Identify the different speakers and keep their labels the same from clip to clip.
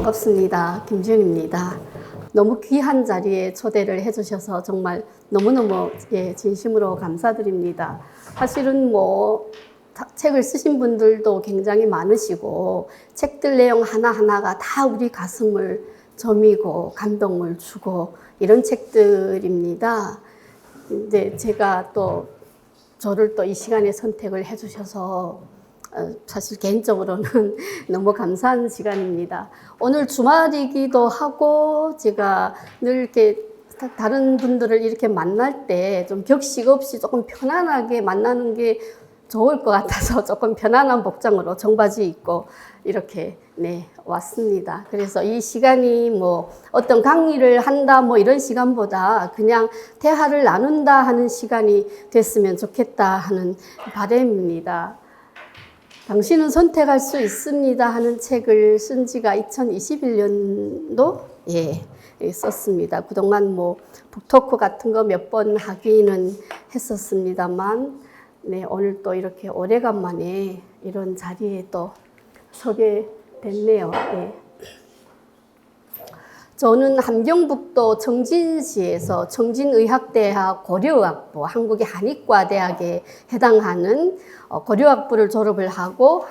Speaker 1: 반갑습니다. 김지은입니다. 너무 귀한 자리에 초대를 해주셔서 정말 너무너무 진심으로 감사드립니다. 사실은 책을 쓰신 분들도 굉장히 많으시고 책들 내용 하나하나가 다 우리 가슴을 저미고 감동을 주고 이런 책들입니다. 근데 제가 또 저를 또 이 시간에 선택을 해주셔서 사실 개인적으로는 너무 감사한 시간입니다. 오늘 주말이기도 하고 제가 늘 이렇게 다른 분들을 이렇게 만날 때 좀 격식 없이 조금 편안하게 만나는 게 좋을 것 같아서 조금 편안한 복장으로 청바지 입고 이렇게 왔습니다. 그래서 이 시간이 어떤 강의를 한다 이런 시간보다 그냥 대화를 나눈다 하는 시간이 됐으면 좋겠다 하는 바람입니다. 당신은 선택할 수 있습니다 하는 책을 쓴 지가 2021년도 썼습니다. 그동안 북토크 같은 거 몇 번 하기는 했었습니다만 오늘 또 이렇게 오래간만에 이런 자리에 또 서게 됐네요. 저는 함경북도 청진시에서 청진의학대학 고려의학부, 한국의 한의과대학에 해당하는 고려의학부를 졸업을 하고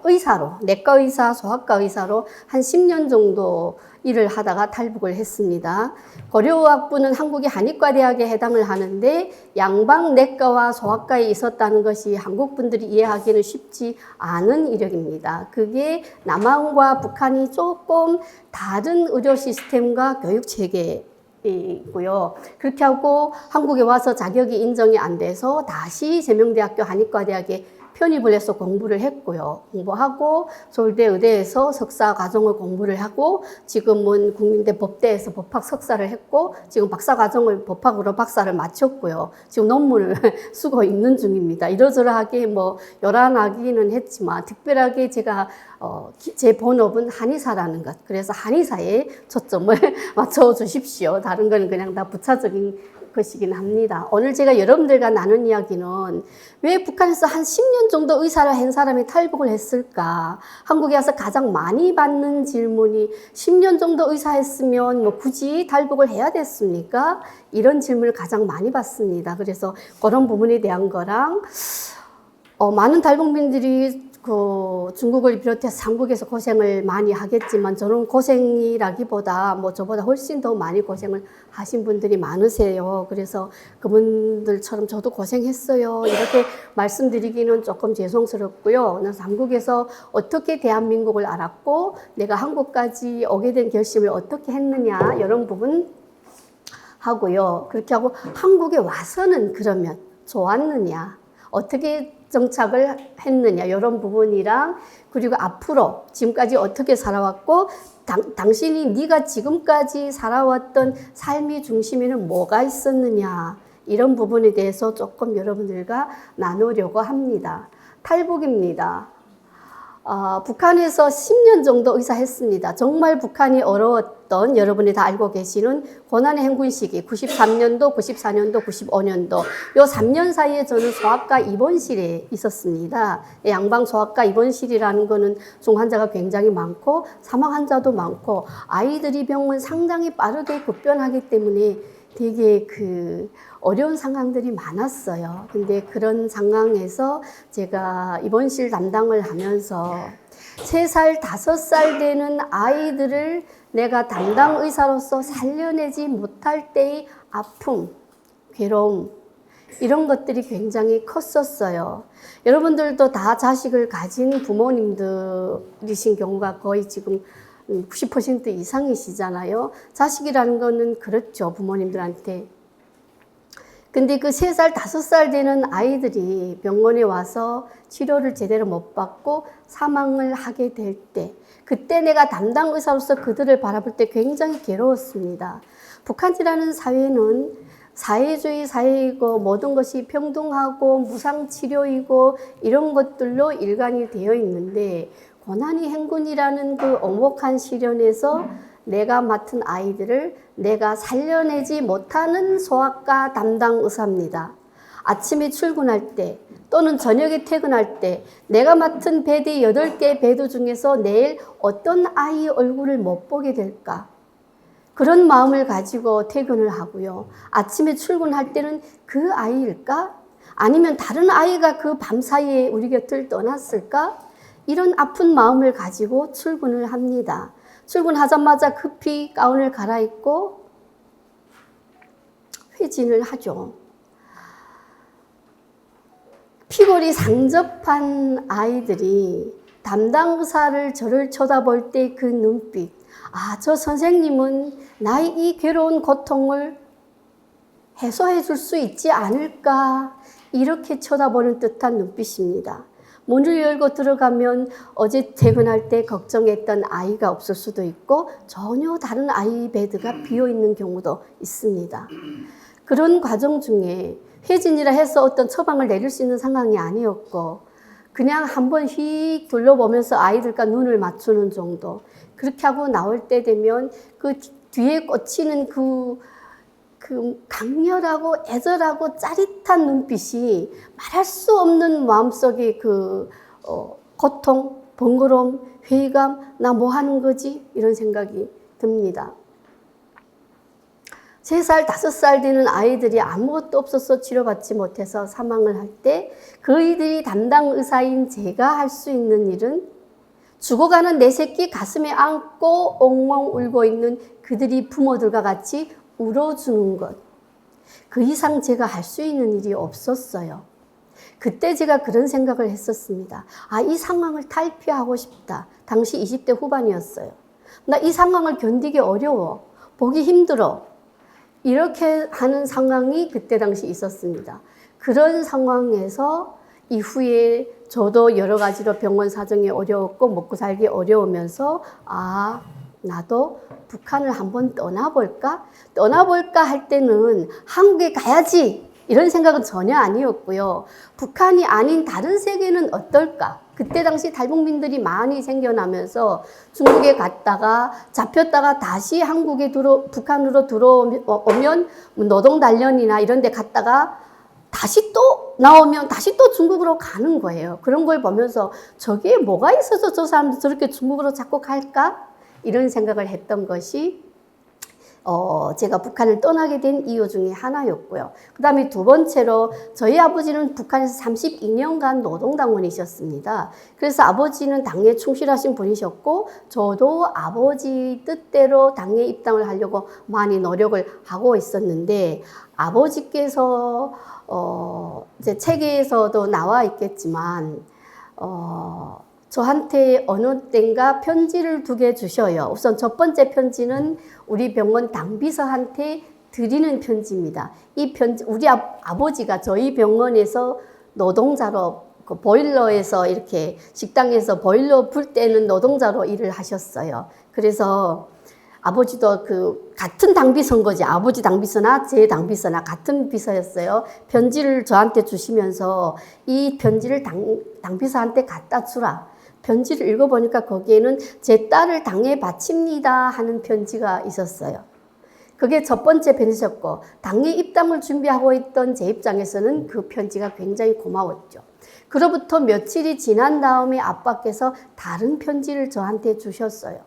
Speaker 1: 의사로, 내과의사, 소아과의사로 한 10년 정도 일을 하다가 탈북을 했습니다. 고려의학부는 한국의 한의과대학에 해당을 하는데 양방 내과와 소아과에 있었다는 것이 한국 분들이 이해하기는 쉽지 않은 이력입니다. 그게 남한과 북한이 조금 다른 의료 시스템과 교육 체계이고요. 그렇게 하고 한국에 와서 자격이 인정이 안 돼서 다시 세명대학교 한의과대학에 편입을 해서 공부를 했고요. 공부하고 서울대 의대에서 석사 과정을 공부를 하고 지금은 국민대 법대에서 법학 석사를 했고 지금 박사 과정을 법학으로 박사를 마쳤고요. 지금 논문을 쓰고 있는 중입니다. 이러저러하게 요란하기는 했지만 특별하게 제가 제 본업은 한의사라는 것. 그래서 한의사에 초점을 맞춰 주십시오. 다른 건 그냥 다 부차적인 것이긴 합니다. 오늘 제가 여러분들과 나눈 이야기는 왜 북한에서 한 10년 정도 의사를 한 사람이 탈북을 했을까? 한국에 와서 가장 많이 받는 질문이 10년 정도 의사했으면 굳이 탈북을 해야 됐습니까? 이런 질문을 가장 많이 받습니다. 그래서 그런 부분에 대한 거랑 많은 탈북민들이 중국을 비롯해서 한국에서 고생을 많이 하겠지만 저는 고생이라기보다 저보다 훨씬 더 많이 고생을 하신 분들이 많으세요. 그래서 그분들처럼 저도 고생했어요. 이렇게 말씀드리기는 조금 죄송스럽고요. 그래서 한국에서 어떻게 대한민국을 알았고 내가 한국까지 오게 된 결심을 어떻게 했느냐 이런 부분 하고요. 그렇게 하고 한국에 와서는 그러면 좋았느냐 어떻게 정착을 했느냐 이런 부분이랑 그리고 앞으로 지금까지 어떻게 살아왔고 당신이 네가 지금까지 살아왔던 삶의 중심에는 뭐가 있었느냐 이런 부분에 대해서 조금 여러분들과 나누려고 합니다. 탈북입니다. 북한에서 10년 정도 의사했습니다. 정말 북한이 어려웠던 여러분이 다 알고 계시는 고난의 행군 시기 93년도, 94년도, 95년도 요 3년 사이에 저는 소아과 입원실에 있었습니다. 양방 소아과 입원실이라는 거는 중환자가 굉장히 많고 사망 환자도 많고 아이들이 병은 상당히 빠르게 급변하기 때문에 되게 어려운 상황들이 많았어요. 근데 그런 상황에서 제가 입원실 담당을 하면서 3살, 5살 되는 아이들을 내가 담당 의사로서 살려내지 못할 때의 아픔, 괴로움, 이런 것들이 굉장히 컸었어요. 여러분들도 다 자식을 가진 부모님들이신 경우가 거의 지금 90% 이상이시잖아요. 자식이라는 거는 그렇죠, 부모님들한테. 근데 그 3살, 5살 되는 아이들이 병원에 와서 치료를 제대로 못 받고 사망을 하게 될 때, 그때 내가 담당 의사로서 그들을 바라볼 때 굉장히 괴로웠습니다. 북한이라는 사회는 사회주의 사회이고 모든 것이 평등하고 무상치료이고 이런 것들로 일관이 되어 있는데 고난의 행군이라는 그 엄혹한 시련에서 내가 맡은 아이들을 내가 살려내지 못하는 소아과 담당 의사입니다. 아침에 출근할 때 또는 저녁에 퇴근할 때 내가 맡은 배드 8개 배드 중에서 내일 어떤 아이의 얼굴을 못 보게 될까? 그런 마음을 가지고 퇴근을 하고요. 아침에 출근할 때는 그 아이일까? 아니면 다른 아이가 그 밤 사이에 우리 곁을 떠났을까? 이런 아픈 마음을 가지고 출근을 합니다. 출근하자마자 급히 가운을 갈아입고 회진을 하죠. 피골이 상접한 아이들이 담당 의사를 저를 쳐다볼 때 그 눈빛, 아, 저 선생님은 나의 이 괴로운 고통을 해소해 줄 수 있지 않을까, 이렇게 쳐다보는 듯한 눈빛입니다. 문을 열고 들어가면 어제 퇴근할 때 걱정했던 아이가 없을 수도 있고 전혀 다른 아이 베드가 비어있는 경우도 있습니다. 그런 과정 중에 회진이라 해서 어떤 처방을 내릴 수 있는 상황이 아니었고 그냥 한번 휙 둘러보면서 아이들과 눈을 맞추는 정도, 그렇게 하고 나올 때 되면 그 뒤에 꽂히는 그 강렬하고 애절하고 짜릿한 눈빛이 말할 수 없는 마음속의 고통, 번거로움, 회의감, 나 뭐 하는 거지? 이런 생각이 듭니다. 3살, 5살 되는 아이들이 아무것도 없어서 치료받지 못해서 사망을 할 때 그이들이 담당 의사인 제가 할 수 있는 일은 죽어가는 내 새끼 가슴에 안고 엉엉 울고 있는 그들이 부모들과 같이 울어주는 것. 그 이상 제가 할 수 있는 일이 없었어요. 그때 제가 그런 생각을 했었습니다. 아, 이 상황을 탈피하고 싶다. 당시 20대 후반이었어요. 나 이 상황을 견디기 어려워. 보기 힘들어. 이렇게 하는 상황이 그때 당시 있었습니다. 그런 상황에서 이후에 저도 여러 가지로 병원 사정이 어려웠고 먹고 살기 어려우면서 아, 나도 북한을 한번 떠나볼까 할 때는 한국에 가야지 이런 생각은 전혀 아니었고요. 북한이 아닌 다른 세계는 어떨까? 그때 당시 탈북민들이 많이 생겨나면서 중국에 갔다가 잡혔다가 다시 북한으로 들어오면 노동단련이나 이런 데 갔다가 다시 또 나오면 다시 또 중국으로 가는 거예요. 그런 걸 보면서 저기에 뭐가 있어서 저 사람들 저렇게 중국으로 자꾸 갈까? 이런 생각을 했던 것이 제가 북한을 떠나게 된 이유 중에 하나였고요. 그 다음에 두 번째로 저희 아버지는 북한에서 32년간 노동당원이셨습니다. 그래서 아버지는 당에 충실하신 분이셨고 저도 아버지 뜻대로 당에 입당을 하려고 많이 노력을 하고 있었는데 아버지께서 이제 책에서도 나와 있겠지만 저한테 어느 때인가 편지를 2개 주셔요. 우선 첫 번째 편지는 우리 병원 당비서한테 드리는 편지입니다. 이 편지, 우리 아버지가 저희 병원에서 노동자로 그 보일러에서 이렇게 식당에서 보일러 불 때는 노동자로 일을 하셨어요. 그래서 아버지도 그 같은 당비서인 거지. 아버지 당비서나 제 당비서나 같은 비서였어요. 편지를 저한테 주시면서 이 편지를 당비서한테 갖다 주라. 편지를 읽어보니까 거기에는 제 딸을 당에 바칩니다 하는 편지가 있었어요. 그게 첫 번째 편지였고 당에 입당을 준비하고 있던 제 입장에서는 그 편지가 굉장히 고마웠죠. 그로부터 며칠이 지난 다음에 아빠께서 다른 편지를 저한테 주셨어요.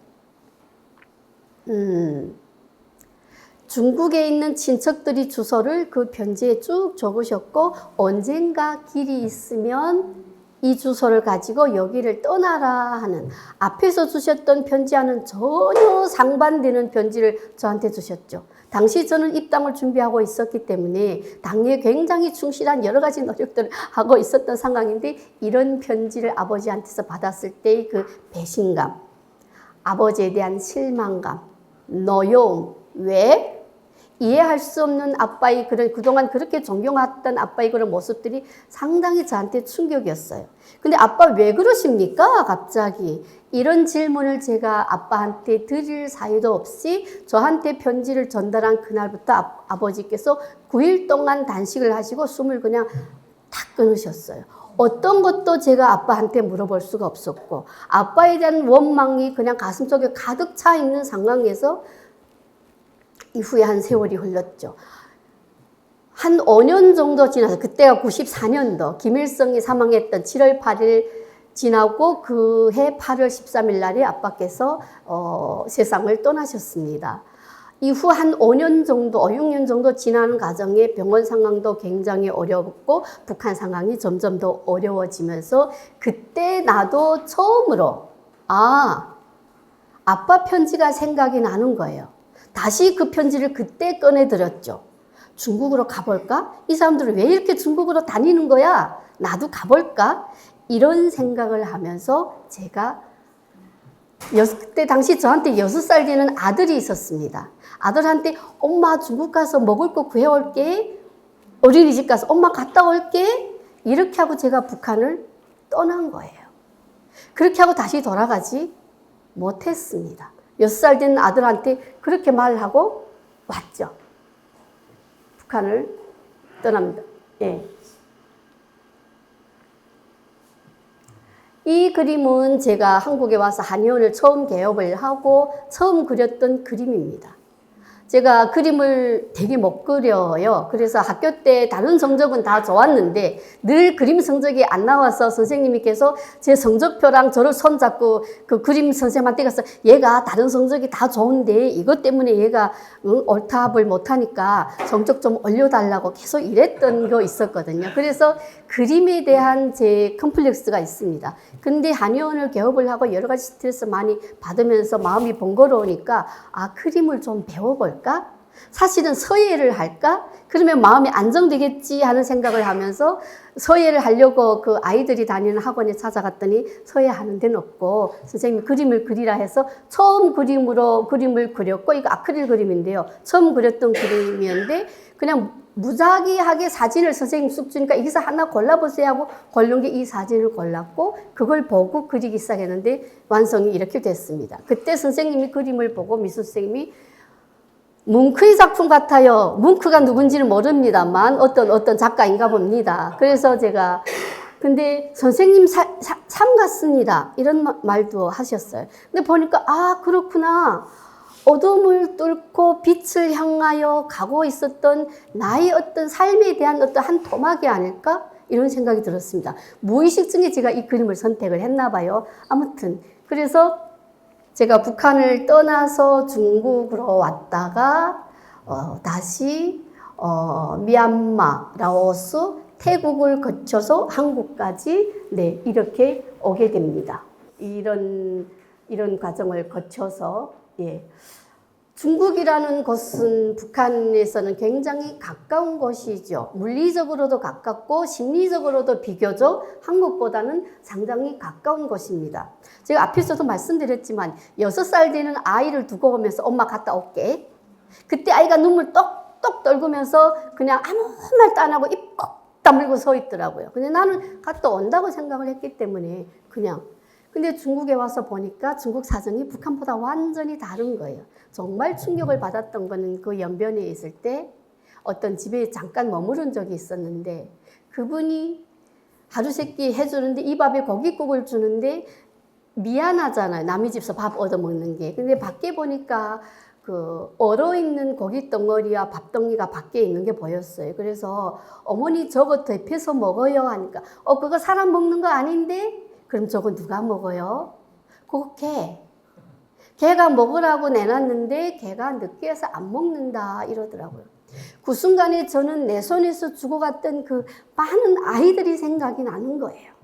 Speaker 1: 중국에 있는 친척들이 주소를 그 편지에 쭉 적으셨고 언젠가 길이 있으면 이 주소를 가지고 여기를 떠나라 하는 앞에서 주셨던 편지와는 전혀 상반되는 편지를 저한테 주셨죠. 당시 저는 입당을 준비하고 있었기 때문에 당에 굉장히 충실한 여러 가지 노력들을 하고 있었던 상황인데 이런 편지를 아버지한테서 받았을 때의 그 배신감, 아버지에 대한 실망감, 노여움, 왜? 이해할 수 없는 아빠의 그동안 그렇게 존경했던 아빠의 그런 모습들이 상당히 저한테 충격이었어요. 근데 아빠 왜 그러십니까? 갑자기. 이런 질문을 제가 아빠한테 드릴 사이도 없이 저한테 편지를 전달한 그날부터 아버지께서 9일 동안 단식을 하시고 숨을 그냥 탁 끊으셨어요. 어떤 것도 제가 아빠한테 물어볼 수가 없었고 아빠에 대한 원망이 그냥 가슴속에 가득 차 있는 상황에서 이후에 한 세월이 흘렀죠. 한 5년 정도 지나서 그때가 94년도 김일성이 사망했던 7월 8일 지나고 그 해 8월 13일 날에 아빠께서 세상을 떠나셨습니다. 이후 한 5년 정도, 6년 정도 지나는 과정에 병원 상황도 굉장히 어려웠고 북한 상황이 점점 더 어려워지면서 그때 나도 처음으로 아빠 편지가 생각이 나는 거예요. 다시 그 편지를 그때 꺼내들었죠. 중국으로 가볼까? 이 사람들은 왜 이렇게 중국으로 다니는 거야? 나도 가볼까? 이런 생각을 하면서 제가 그때 당시 저한테 6살 되는 아들이 있었습니다. 아들한테 엄마 중국 가서 먹을 거 구해올게. 어린이집 가서 엄마 갔다 올게. 이렇게 하고 제가 북한을 떠난 거예요. 그렇게 하고 다시 돌아가지 못했습니다. 6살 된 아들한테 그렇게 말하고 왔죠. 북한을 떠납니다. 예. 이 그림은 제가 한국에 와서 한의원을 처음 개업을 하고 처음 그렸던 그림입니다. 제가 그림을 되게 못 그려요. 그래서 학교 때 다른 성적은 다 좋았는데 늘 그림 성적이 안 나와서 선생님께서 제 성적표랑 저를 손잡고 그 그림 선생님한테 가서 얘가 다른 성적이 다 좋은데 이것 때문에 얘가 올탑을 못하니까 성적 좀 올려달라고 계속 이랬던 거 있었거든요. 그래서 그림에 대한 제 컴플렉스가 있습니다. 근데 한의원을 개업을 하고 여러 가지 스트레스 많이 받으면서 마음이 번거로우니까 그림을 좀 배워볼까? 사실은 서예를 할까? 그러면 마음이 안정되겠지 하는 생각을 하면서 서예를 하려고 그 아이들이 다니는 학원에 찾아갔더니 서예 하는 데는 없고 선생님이 그림을 그리라 해서 처음 그림을 그렸고 이거 아크릴 그림인데요. 처음 그렸던 그림이었는데 그냥 무작위하게 사진을 선생님 쑥 주니까 여기서 하나 골라보세요 하고 고른 게 이 사진을 골랐고 그걸 보고 그리기 시작했는데 완성이 이렇게 됐습니다. 그때 선생님이 그림을 보고 미술 선생님이 뭉크의 작품 같아요. 뭉크가 누군지는 모릅니다만 어떤 작가인가 봅니다. 그래서 제가 근데 선생님 삶 같습니다. 이런 말도 하셨어요. 근데 보니까 그렇구나. 어둠을 뚫고 빛을 향하여 가고 있었던 나의 어떤 삶에 대한 어떤 한 토막이 아닐까? 이런 생각이 들었습니다. 무의식 중에 제가 이 그림을 선택을 했나 봐요. 아무튼 그래서 제가 북한을 떠나서 중국으로 왔다가 다시 미얀마, 라오스, 태국을 거쳐서 한국까지 이렇게 오게 됩니다. 이런 과정을 거쳐서 중국이라는 곳은 북한에서는 굉장히 가까운 곳이죠. 물리적으로도 가깝고 심리적으로도 비교적 한국보다는 상당히 가까운 곳입니다. 제가 앞에서도 말씀드렸지만 6살 되는 아이를 두고 오면서 엄마 갔다 올게. 그때 아이가 눈물 똑똑 떨구면서 그냥 아무 말도 안 하고 입 꼭 다물고 서 있더라고요. 근데 나는 갔다 온다고 생각을 했기 때문에 근데 중국에 와서 보니까 중국 사정이 북한보다 완전히 다른 거예요. 정말 충격을 받았던 거는 그 연변에 있을 때 어떤 집에 잠깐 머무른 적이 있었는데 그분이 하루 세끼 해주는데 이 밥에 고깃국을 주는데 미안하잖아요. 남의 집에서 밥 얻어먹는 게. 근데 밖에 보니까 그 얼어있는 고기 덩어리와 밥 덩이가 밖에 있는 게 보였어요. 그래서 어머니 저거 데펴서 먹어요 하니까 그거 사람 먹는 거 아닌데? 그럼 저거 누가 먹어요? 그거 개가 먹으라고 내놨는데 개가 느끼해서 안 먹는다 이러더라고요. 그 순간에 저는 내 손에서 죽어갔던 그 많은 아이들이 생각이 나는 거예요.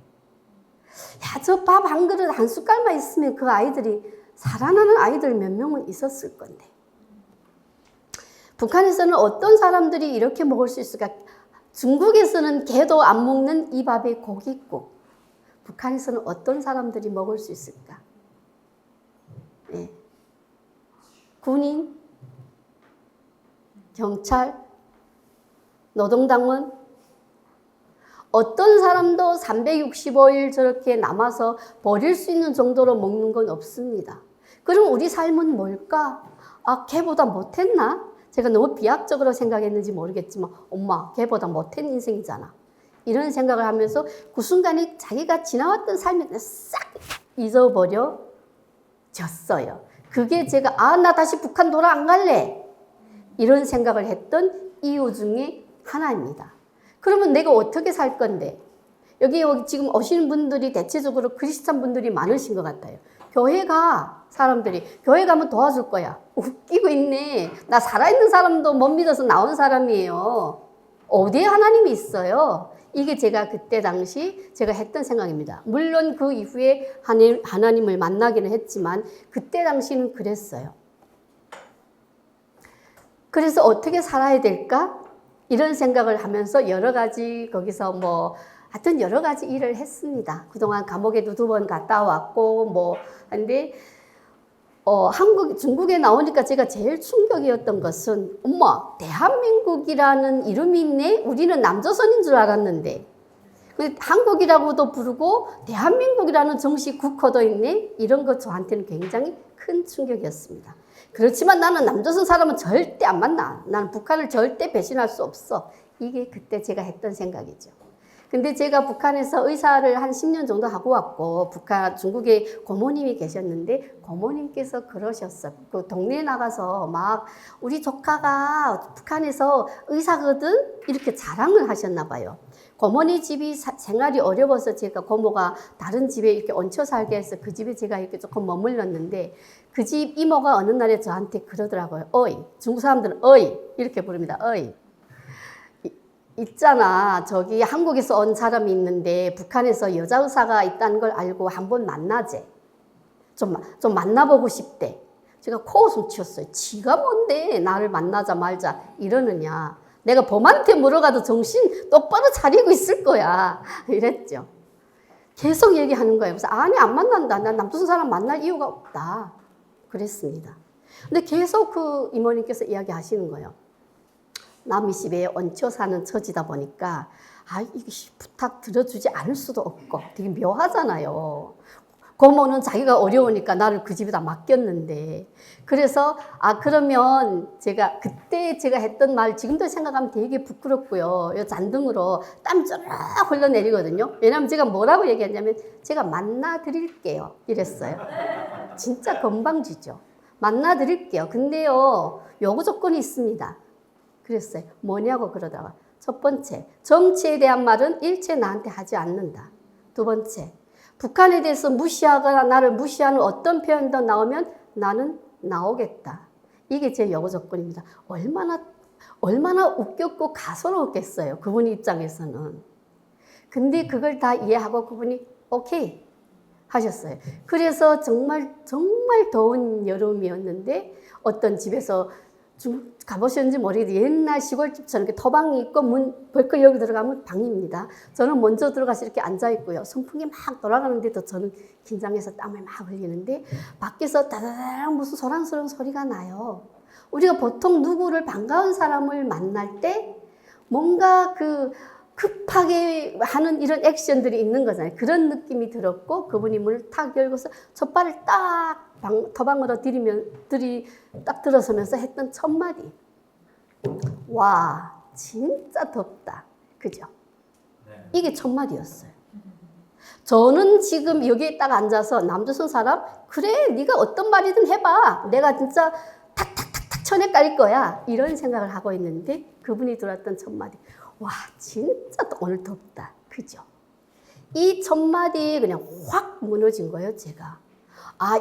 Speaker 1: 저 밥 한 그릇 한 숟갈만 있으면 그 아이들이 살아나는 아이들 몇 명은 있었을 건데. 북한에서는 어떤 사람들이 이렇게 먹을 수 있을까? 중국에서는 개도 안 먹는 이 밥에 고깃국. 북한에서는 어떤 사람들이 먹을 수 있을까? 군인, 경찰, 노동당원, 어떤 사람도 365일 저렇게 남아서 버릴 수 있는 정도로 먹는 건 없습니다. 그럼 우리 삶은 뭘까? 걔보다 못했나? 제가 너무 비약적으로 생각했는지 모르겠지만 엄마, 걔보다 못한 인생이잖아. 이런 생각을 하면서 그 순간에 자기가 지나왔던 삶이 싹 잊어버려졌어요. 그게 제가 나 다시 북한 돌아 안 갈래. 이런 생각을 했던 이유 중에 하나입니다. 그러면 내가 어떻게 살 건데? 여기 지금 오시는 분들이 대체적으로 크리스찬 분들이 많으신 것 같아요. 교회 가, 사람들이. 교회 가면 도와줄 거야. 웃기고 있네. 나 살아있는 사람도 못 믿어서 나온 사람이에요. 어디에 하나님이 있어요? 이게 제가 그때 당시 제가 했던 생각입니다. 물론 그 이후에 하나님을 만나기는 했지만 그때 당시는 그랬어요. 그래서 어떻게 살아야 될까? 이런 생각을 하면서 여러 가지 거기서 하여튼 여러 가지 일을 했습니다. 그동안 감옥에도 2번 갔다 왔고 근데 중국에 나오니까 제가 제일 충격이었던 것은 엄마, 대한민국이라는 이름이 있네? 우리는 남조선인 줄 알았는데 한국이라고도 부르고 대한민국이라는 정식 국호도 있네? 이런 것 저한테는 굉장히 큰 충격이었습니다. 그렇지만 나는 남조선 사람은 절대 안 만나. 나는 북한을 절대 배신할 수 없어. 이게 그때 제가 했던 생각이죠. 근데 제가 북한에서 의사를 한 10년 정도 하고 왔고, 중국에 고모님이 계셨는데, 고모님께서 그러셨어. 그 동네에 나가서 우리 조카가 북한에서 의사거든? 이렇게 자랑을 하셨나 봐요. 고모니 집이 생활이 어려워서 제가 고모가 다른 집에 이렇게 얹혀 살게 해서 그 집에 제가 이렇게 조금 머물렀는데, 그 집 이모가 어느 날에 저한테 그러더라고요. 어이. 중국 사람들은 어이. 이렇게 부릅니다. 어이. 있잖아. 저기 한국에서 온 사람이 있는데 북한에서 여자 의사가 있다는 걸 알고 한번 만나재. 좀 만나보고 싶대. 제가 코웃음 치웠어요. 지가 뭔데 나를 만나자 말자 이러느냐. 내가 범한테 물어가도 정신 똑바로 차리고 있을 거야. 이랬죠. 계속 얘기하는 거예요. 그래서 아니 안 만난다. 난 남조선 사람 만날 이유가 없다. 그랬습니다. 근데 계속 그 이모님께서 이야기하시는 거예요. 남의 집에 얹혀 사는 처지다 보니까 이게 부탁 들어주지 않을 수도 없고 되게 묘하잖아요. 고모는 자기가 어려우니까 나를 그 집에다 맡겼는데 그래서 그러면 그때 제가 했던 말 지금도 생각하면 되게 부끄럽고요. 이 잔등으로 땀 쩌르륵 흘러내리거든요. 왜냐하면 제가 뭐라고 얘기했냐면 제가 만나 드릴게요 이랬어요. 진짜 건방지죠. 만나 드릴게요. 근데요 요구 조건이 있습니다. 그랬어요. 뭐냐고 그러다가 첫 번째, 정치에 대한 말은 일체 나한테 하지 않는다. 두 번째, 북한에 대해서 무시하거나 나를 무시하는 어떤 표현도 나오면 나는 나오겠다. 이게 제 요구 조건입니다. 얼마나 웃겼고 가소로웠겠어요. 그분 입장에서는. 근데 그걸 다 이해하고 그분이 오케이 하셨어요. 그래서 정말 더운 여름이었는데 어떤 집에서 좀 가보셨는지 모르겠는데 옛날 시골집처럼 이렇게 터방이 있고 문 벌컥 여기 들어가면 방입니다. 저는 먼저 들어가서 이렇게 앉아있고요. 선풍기 막 돌아가는데도 저는 긴장해서 땀을 막 흘리는데 밖에서 다다다랑 무슨 소란스러운 소리가 나요. 우리가 보통 누구를 반가운 사람을 만날 때 뭔가 급하게 하는 이런 액션들이 있는 거잖아요. 그런 느낌이 들었고 그분이 문을 탁 열고서 첫 발을 딱 터방으로 딱 들어서면서 했던 첫 마디. 와, 진짜 덥다. 그죠? 이게 첫 마디였어요. 저는 지금 여기에 딱 앉아서 남조선 사람 그래 네가 어떤 말이든 해봐. 내가 진짜 탁탁탁탁 천에 깔릴 거야. 이런 생각을 하고 있는데 그분이 들었던 첫 마디. 와, 진짜 오늘 덥다. 그죠? 이 첫 마디에 그냥 확 무너진 거예요, 제가.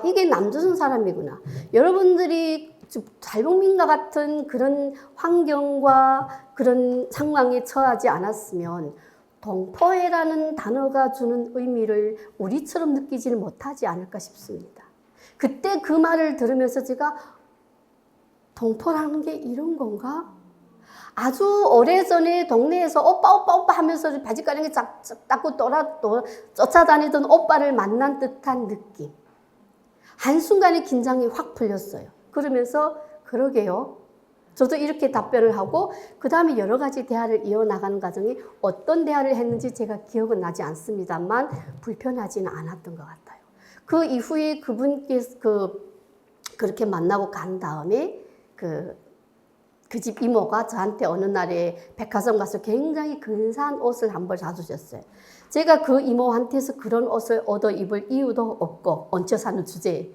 Speaker 1: 이게 남조선 사람이구나. 여러분들이 탈북민과 같은 그런 환경과 그런 상황에 처하지 않았으면 동포애라는 단어가 주는 의미를 우리처럼 느끼지는 못하지 않을까 싶습니다. 그때 그 말을 들으면서 제가 동포라는 게 이런 건가? 아주 오래전에 동네에서 오빠 하면서 바지가랑이 닦고 쫓아다니던 오빠를 만난 듯한 느낌. 한순간에 긴장이 확 풀렸어요. 그러면서 그러게요. 저도 이렇게 답변을 하고 그 다음에 여러 가지 대화를 이어나가는 과정이 어떤 대화를 했는지 제가 기억은 나지 않습니다만 불편하지는 않았던 것 같아요. 그 이후에 그분께서 그렇게 만나고 간 다음에 그 집 이모가 저한테 어느 날에 백화점 가서 굉장히 근사한 옷을 한 벌 사주셨어요. 제가 그 이모한테서 그런 옷을 얻어 입을 이유도 없고 얹혀 사는 주제에.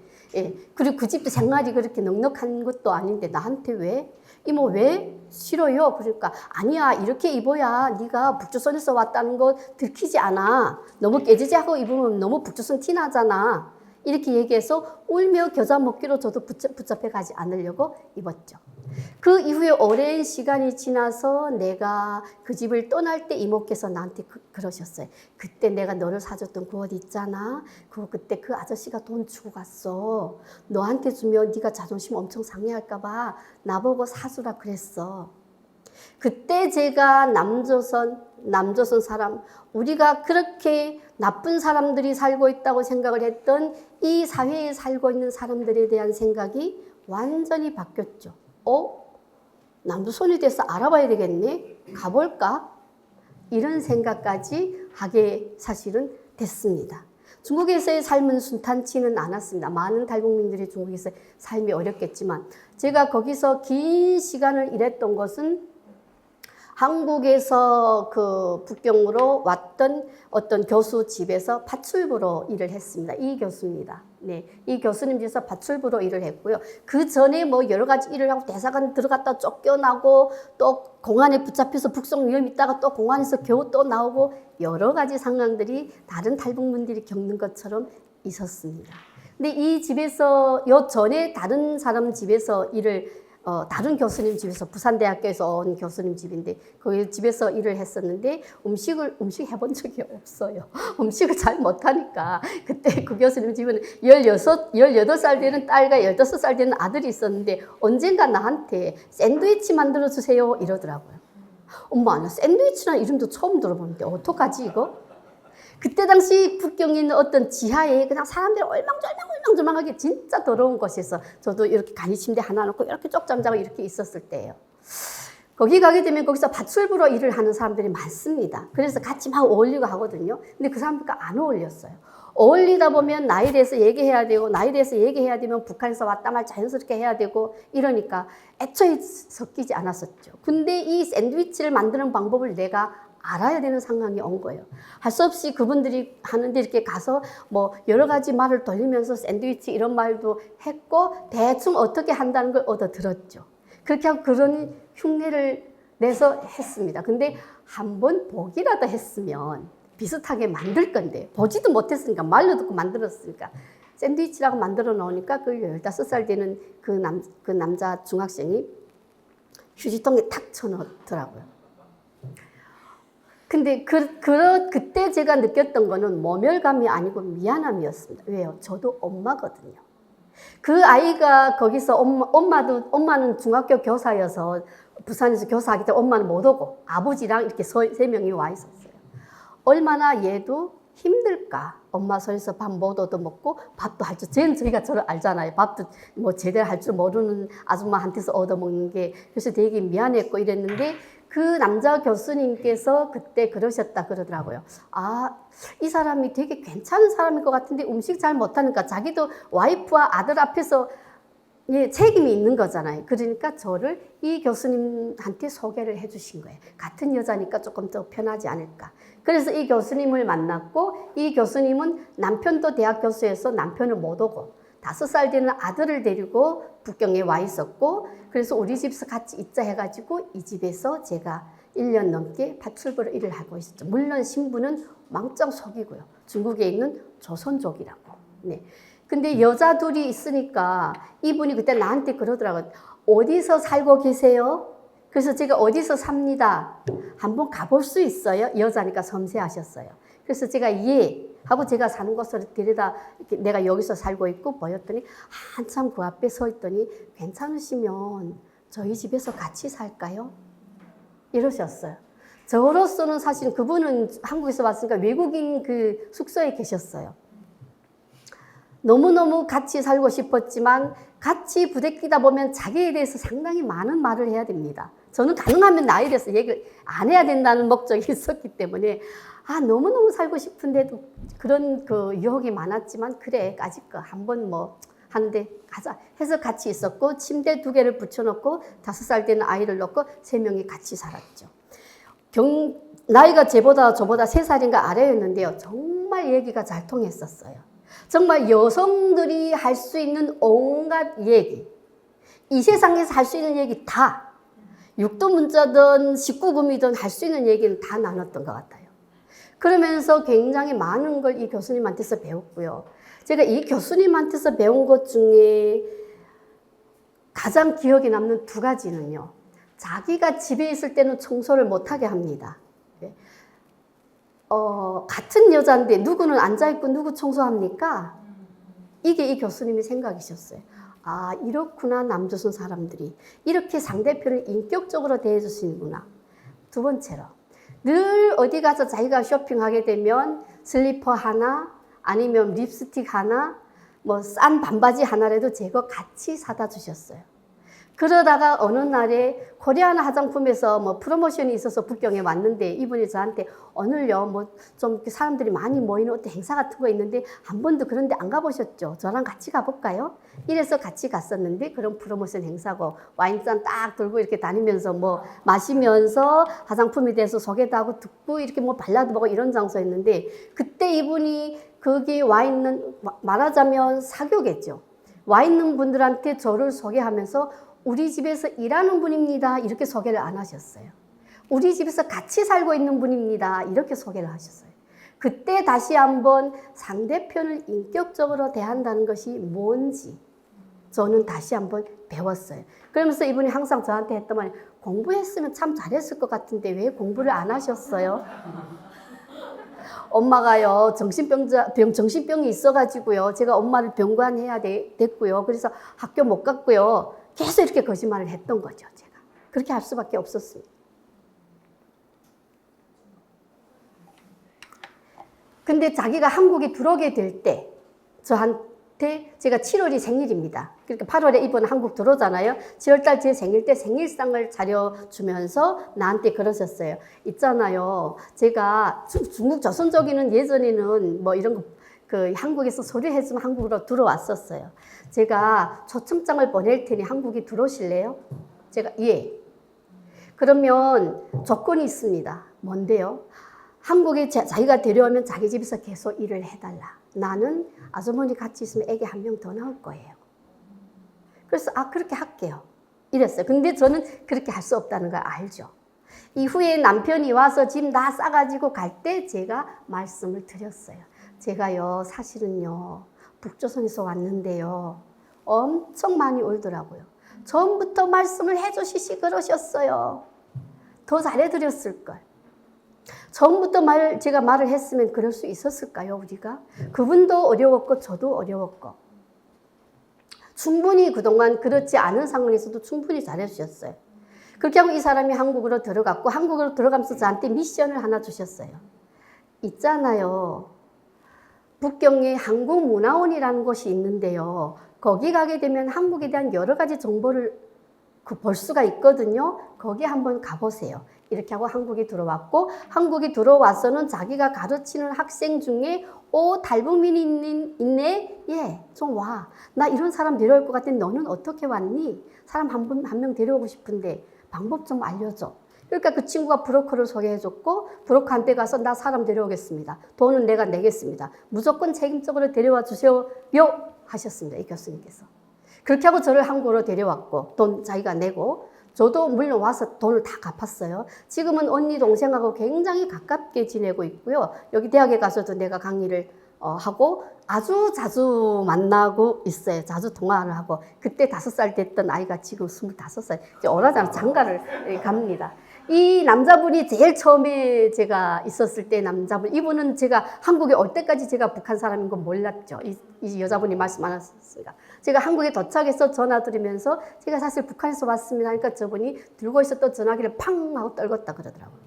Speaker 1: 그리고 그 집도 생활이 그렇게 넉넉한 것도 아닌데 나한테 왜? 이모 왜? 싫어요. 그러니까 아니야 이렇게 입어야 네가 북조선에서 왔다는 거 들키지 않아. 너무 깨지지하고 입으면 너무 북조선 티 나잖아. 이렇게 얘기해서 울며 겨자 먹기로 저도 붙잡혀 가지 않으려고 입었죠. 그 이후에 오랜 시간이 지나서 내가 그 집을 떠날 때 이모께서 나한테 그러셨어요. 그때 내가 너를 사줬던 그 옷 있잖아. 그때 그 아저씨가 돈 주고 갔어. 너한테 주면 네가 자존심 엄청 상해할까 봐 나보고 사주라 그랬어. 그때 제가 남조선 사람, 우리가 그렇게 나쁜 사람들이 살고 있다고 생각을 했던 이 사회에 살고 있는 사람들에 대한 생각이 완전히 바뀌었죠. 남조선에 대해서 알아봐야 되겠네? 가볼까? 이런 생각까지 하게 사실은 됐습니다. 중국에서의 삶은 순탄치는 않았습니다. 많은 탈북민들이 중국에서 삶이 어렵겠지만 제가 거기서 긴 시간을 일했던 것은 한국에서 그 북경으로 왔던 어떤 교수 집에서 파출부로 일을 했습니다. 이 교수입니다. 네, 이 교수님 집에서 파출부로 일을 했고요. 그 전에 뭐 여러 가지 일을 하고 대사관 들어갔다 쫓겨나고 또 공안에 붙잡혀서 북송 위험 있다가 또 공안에서 겨우 또 나오고 여러 가지 상황들이 다른 탈북민들이 겪는 것처럼 있었습니다. 근데 이 집에서 요 전에 다른 사람 집에서 일을 다른 교수님 집에서 부산대학교에서 온 교수님 집인데 그 집에서 일을 했었는데 음식 해본 적이 없어요. 음식을 잘 못하니까 그때 그 교수님 집은 18살 되는 딸과 15살 되는 아들이 있었는데 언젠가 나한테 샌드위치 만들어주세요 이러더라고요. 엄마 나 샌드위치라는 이름도 처음 들어보는데 어떡하지 이거? 그때 당시 북경에 있는 어떤 지하에 그냥 사람들이 얼망졸망하게 진짜 더러운 곳에서 저도 이렇게 간이 침대 하나 놓고 이렇게 쪽잠 자고 이렇게 있었을 때예요. 거기 가게 되면 거기서 파출부로 일을 하는 사람들이 많습니다. 그래서 같이 막 어울리고 하거든요. 근데 그 사람들과 안 어울렸어요. 어울리다 보면 나에 대해서 얘기해야 되고 나에 대해서 얘기해야 되면 북한에서 왔다 말 자연스럽게 해야 되고 이러니까 애초에 섞이지 않았었죠. 근데 이 샌드위치를 만드는 방법을 내가 알아야 되는 상황이 온 거예요. 할 수 없이 그분들이 하는데 이렇게 가서 뭐 여러 가지 말을 돌리면서 샌드위치 이런 말도 했고 대충 어떻게 한다는 걸 얻어 들었죠. 그렇게 하고 그런 흉내를 내서 했습니다. 근데 한번 보기라도 했으면 비슷하게 만들 건데 보지도 못했으니까 말로 듣고 만들었으니까 샌드위치라고 만들어 놓으니까 그 15살 되는 그 남자 중학생이 휴지통에 탁 쳐넣더라고요. 근데 그때 제가 느꼈던 거는 모멸감이 아니고 미안함이었습니다. 왜요? 저도 엄마거든요. 그 아이가 거기서 엄마는 중학교 교사여서 부산에서 교사하기 때문에 엄마는 못 오고 아버지랑 이렇게 세 명이 와 있었어요. 얼마나 얘도 힘들까? 엄마 손에서 밥 못 얻어먹고 밥도 할 줄, 저희가 저를 알잖아요. 밥도 뭐 제대로 할 줄 모르는 아줌마한테서 얻어먹는 게 그래서 되게 미안했고 이랬는데 그 남자 교수님께서 그때 그러셨다 그러더라고요. 이 사람이 되게 괜찮은 사람일 것 같은데 음식 잘 못하니까 자기도 와이프와 아들 앞에서 책임이 있는 거잖아요. 그러니까 저를 이 교수님한테 소개를 해주신 거예요. 같은 여자니까 조금 더 편하지 않을까. 그래서 이 교수님을 만났고 이 교수님은 남편도 대학 교수여서 남편을 못 오고 5살 되는 아들을 데리고 북경에 와 있었고 그래서 우리 집에서 같이 있자 해가지고 이 집에서 제가 1년 넘게 파출부로 일을 하고 있었죠. 물론 신분은 망정 속이고요. 중국에 있는 조선족이라고. 네. 근데 여자 둘이 있으니까 이분이 그때 나한테 그러더라고요. 어디서 살고 계세요? 그래서 제가 어디서 삽니다. 한번 가볼 수 있어요? 여자니까 섬세하셨어요. 그래서 제가 예 하고 제가 사는 곳을 데려다 내가 여기서 살고 있고 보였더니 한참 그 앞에 서 있더니 괜찮으시면 저희 집에서 같이 살까요? 이러셨어요. 저로서는 사실 그분은 한국에서 왔으니까 외국인 그 숙소에 계셨어요. 너무너무 같이 살고 싶었지만 같이 부대끼다 보면 자기에 대해서 상당히 많은 말을 해야 됩니다. 저는 가능하면 나에 대해서 얘기를 안 해야 된다는 목적이 있었기 때문에 너무너무 살고 싶은데도 그런 그 유혹이 많았지만 그래 까짓 거 한번 뭐 하는데 가자 해서 같이 있었고 침대 2개를 붙여놓고 5살 되는 아이를 놓고 3명이 같이 살았죠. 나이가 저보다 3살인가 아래였는데요. 정말 얘기가 잘 통했었어요. 정말 여성들이 할 수 있는 온갖 얘기, 이 세상에서 할 수 있는 얘기 다 육두문자든 19금이든 할 수 있는 얘기는 다 나눴던 것 같아요. 그러면서 굉장히 많은 걸 이 교수님한테서 배웠고요. 제가 이 교수님한테서 배운 것 중에 가장 기억에 남는 두 가지는요. 자기가 집에 있을 때는 청소를 못하게 합니다. 같은 여자인데 누구는 앉아있고 누구 청소합니까? 이게 이 교수님의 생각이셨어요. 아, 이렇구나, 남조선 사람들이. 이렇게 상대편을 인격적으로 대해주시는구나. 두 번째로, 늘 어디 가서 자기가 쇼핑하게 되면 슬리퍼 하나, 아니면 립스틱 하나, 뭐 싼 반바지 하나라도 제거 같이 사다 주셨어요. 그러다가 어느 날에 코리아나 화장품에서 뭐 프로모션이 있어서 북경에 왔는데 이분이 저한테 오늘요 뭐 좀 사람들이 많이 모이는 어떤 행사 같은 거 있는데 한 번도 그런 데 안 가보셨죠? 저랑 같이 가볼까요? 이래서 같이 갔었는데 그런 프로모션 행사고 와인잔 딱 들고 이렇게 다니면서 뭐 마시면서 화장품에 대해서 소개도 하고 듣고 이렇게 뭐 발라도 보고 이런 장소였는데 그때 이분이 거기 와 있는 말하자면 사교겠죠. 와 있는 분들한테 저를 소개하면서 우리 집에서 일하는 분입니다. 이렇게 소개를 안 하셨어요. 우리 집에서 같이 살고 있는 분입니다. 이렇게 소개를 하셨어요. 그때 다시 한번 상대편을 인격적으로 대한다는 것이 뭔지 저는 다시 한번 배웠어요. 그러면서 이분이 항상 저한테 했던 말이 공부했으면 참 잘했을 것 같은데 왜 공부를 안 하셨어요? 엄마가요, 정신병이 있어가지고요. 제가 엄마를 병관해야 됐고요. 그래서 학교 못 갔고요. 계속 이렇게 거짓말을 했던 거죠, 제가. 그렇게 할 수밖에 없었습니다. 근데 자기가 한국에 들어오게 될 때, 저한테 제가 7월이 생일입니다. 그러니까 8월에 이번 한국 들어오잖아요. 7월달 제 생일 때 생일상을 차려주면서 나한테 그러셨어요. 있잖아요. 제가 중국 조선족이는 예전에는 뭐 이런 거 한국에서 소리해주면 한국으로 들어왔었어요. 제가 초청장을 보낼 테니 한국에 들어오실래요? 제가 예. 그러면 조건이 있습니다. 뭔데요? 한국에 자기가 데려오면 자기 집에서 계속 일을 해달라. 나는 아주머니 같이 있으면 애기 한 명 더 나올 거예요. 그래서 그렇게 할게요. 이랬어요. 근데 저는 그렇게 할 수 없다는 걸 알죠. 이후에 남편이 와서 짐 다 싸가지고 갈 때 제가 말씀을 드렸어요. 제가요, 사실은요, 북조선에서 왔는데요, 엄청 많이 울더라고요. 처음부터 말씀을 해주시시 그러셨어요. 더 잘해드렸을걸. 처음부터 제가 말을 했으면 그럴 수 있었을까요, 우리가? 그분도 어려웠고, 저도 어려웠고. 충분히 그동안 그렇지 않은 상황에서도 충분히 잘해주셨어요. 그렇게 하고 이 사람이 한국으로 들어갔고, 한국으로 들어가면서 저한테 미션을 하나 주셨어요. 있잖아요. 북경에 한국문화원이라는 곳이 있는데요. 거기 가게 되면 한국에 대한 여러 가지 정보를 볼 수가 있거든요. 거기 한번 가보세요. 이렇게 하고 한국에 들어왔고, 한국에 들어와서는 자기가 가르치는 학생 중에 달북민이 있네? 예, 좀 와. 나 이런 사람 데려올 것 같은데 너는 어떻게 왔니? 사람 한 명 데려오고 싶은데 방법 좀 알려줘. 그러니까 그 친구가 브로커를 소개해줬고, 브로커한테 가서 나 사람 데려오겠습니다. 돈은 내가 내겠습니다. 무조건 책임적으로 데려와 주세요. 하셨습니다. 이 교수님께서. 그렇게 하고 저를 한국으로 데려왔고, 돈 자기가 내고, 저도 물론 와서 돈을 다 갚았어요. 지금은 언니 동생하고 굉장히 가깝게 지내고 있고요. 여기 대학에 가서도 내가 강의를 하고 아주 자주 만나고 있어요. 자주 통화를 하고. 그때 5살 됐던 아이가 지금 25살. 이제 어라장 장가를 갑니다. 이 남자분이 제일 처음에 제가 있었을 때 남자분, 이분은 제가 한국에 올 때까지 제가 북한 사람인 건 몰랐죠. 이 여자분이 말씀 안 하셨으니까. 제가 한국에 도착해서 전화 드리면서 제가 사실 북한에서 왔습니다. 그러니까 저분이 들고 있었던 전화기를 팡 하고 떨궜다 그러더라고요.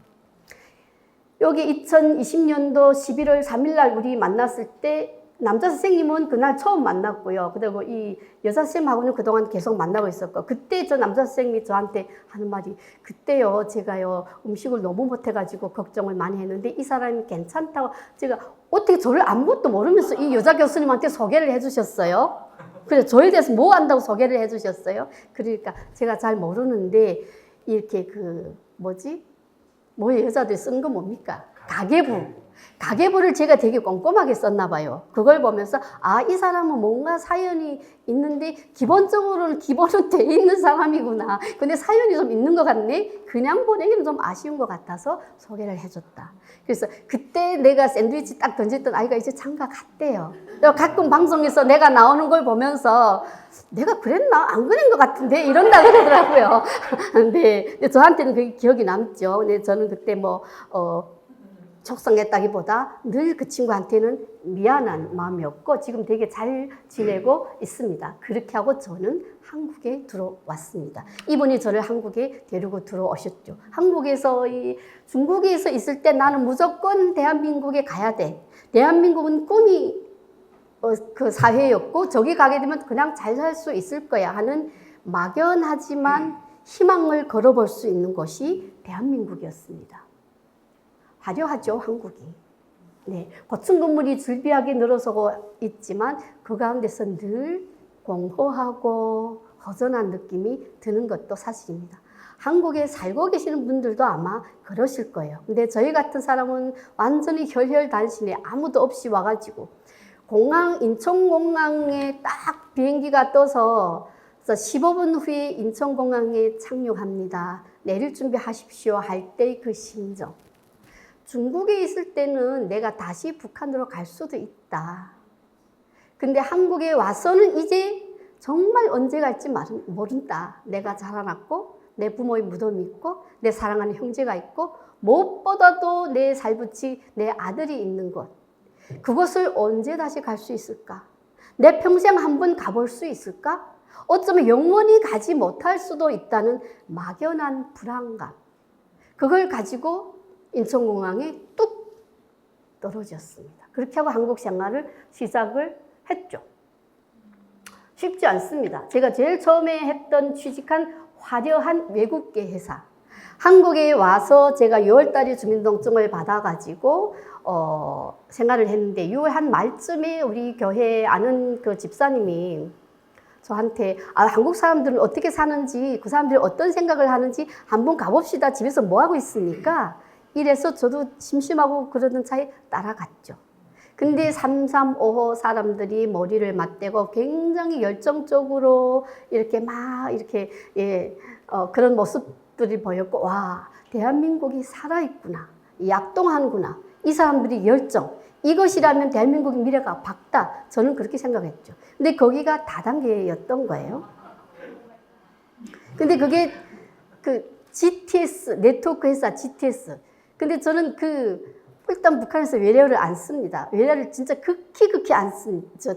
Speaker 1: 여기 2020년도 11월 3일 날 우리 만났을 때 남자 선생님은 그날 처음 만났고요. 그리고 이 여자 선생님하고는 그동안 계속 만나고 있었고, 그때 저 남자 선생님이 저한테 하는 말이, 그때요, 제가요, 음식을 너무 못해가지고 걱정을 많이 했는데 이 사람이 괜찮다고, 제가 어떻게 저를 아무것도 모르면서 이 여자 교수님한테 소개를 해주셨어요. 그래서 저에 대해서 뭐 안다고 소개를 해주셨어요. 그러니까 제가 잘 모르는데 이렇게 뭐 여자들이 쓰는 거 뭡니까? 가계부. 가계부를 제가 되게 꼼꼼하게 썼나 봐요. 그걸 보면서 아, 이 사람은 뭔가 사연이 있는데 기본적으로는 기본은 돼 있는 사람이구나. 근데 사연이 좀 있는 것 같네. 그냥 보내기는 좀 아쉬운 것 같아서 소개를 해줬다. 그래서 그때 내가 샌드위치 딱 던졌던 아이가 이제 장가 갔대요. 가끔 방송에서 내가 나오는 걸 보면서 내가 그랬나? 안 그런 것 같은데? 이런다 그러더라고요. 근데 저한테는 그게 기억이 남죠. 근데 저는 그때 속상했다기보다 늘 그 친구한테는 미안한 마음이었고 지금 되게 잘 지내고 있습니다. 그렇게 하고 저는 한국에 들어왔습니다. 이분이 저를 한국에 데리고 들어오셨죠. 중국에서 있을 때 나는 무조건 대한민국에 가야 돼. 대한민국은 꿈이 그 사회였고 저기 가게 되면 그냥 잘 살 수 있을 거야 하는 막연하지만 희망을 걸어볼 수 있는 곳이 대한민국이었습니다. 화려하죠, 한국이. 네, 고층 건물이 줄비하게 늘어서고 있지만 그 가운데서 늘 공허하고 허전한 느낌이 드는 것도 사실입니다. 한국에 살고 계시는 분들도 아마 그러실 거예요. 근데 저희 같은 사람은 완전히 혈혈단신에 아무도 없이 와가지고 인천공항에 딱 비행기가 떠서 15분 후에 인천공항에 착륙합니다. 내릴 준비하십시오 할 때 그 심정. 중국에 있을 때는 내가 다시 북한으로 갈 수도 있다. 근데 한국에 와서는 이제 정말 언제 갈지 모른다. 내가 자라났고 내 부모의 무덤이 있고 내 사랑하는 형제가 있고 무엇보다도 내 살붙이 내 아들이 있는 곳. 그곳을 언제 다시 갈 수 있을까? 내 평생 한번 가볼 수 있을까? 어쩌면 영원히 가지 못할 수도 있다는 막연한 불안감. 그걸 가지고 인천공항에 뚝 떨어졌습니다. 그렇게 하고 한국 생활을 시작을 했죠. 쉽지 않습니다. 제가 제일 처음에 취직한 화려한 외국계 회사. 한국에 와서 제가 6월달에 주민등록증을 받아가지고 생활을 했는데 6월 한 말쯤에 우리 교회 아는 그 집사님이 저한테 한국 사람들은 어떻게 사는지 그 사람들이 어떤 생각을 하는지 한번 가봅시다. 집에서 뭐 하고 있습니까? 이래서 저도 심심하고 그러던 차에 따라갔죠. 근데 3355 사람들이 머리를 맞대고 굉장히 열정적으로 이렇게 그런 모습들이 보였고, 와, 대한민국이 살아있구나. 약동하는구나. 이 사람들이 열정. 이것이라면 대한민국의 미래가 밝다. 저는 그렇게 생각했죠. 근데 거기가 다단계였던 거예요. 근데 그게 GTS, 네트워크 회사 GTS. 근데 저는 일단 북한에서 외래어를 안 씁니다. 외래어를 진짜 극히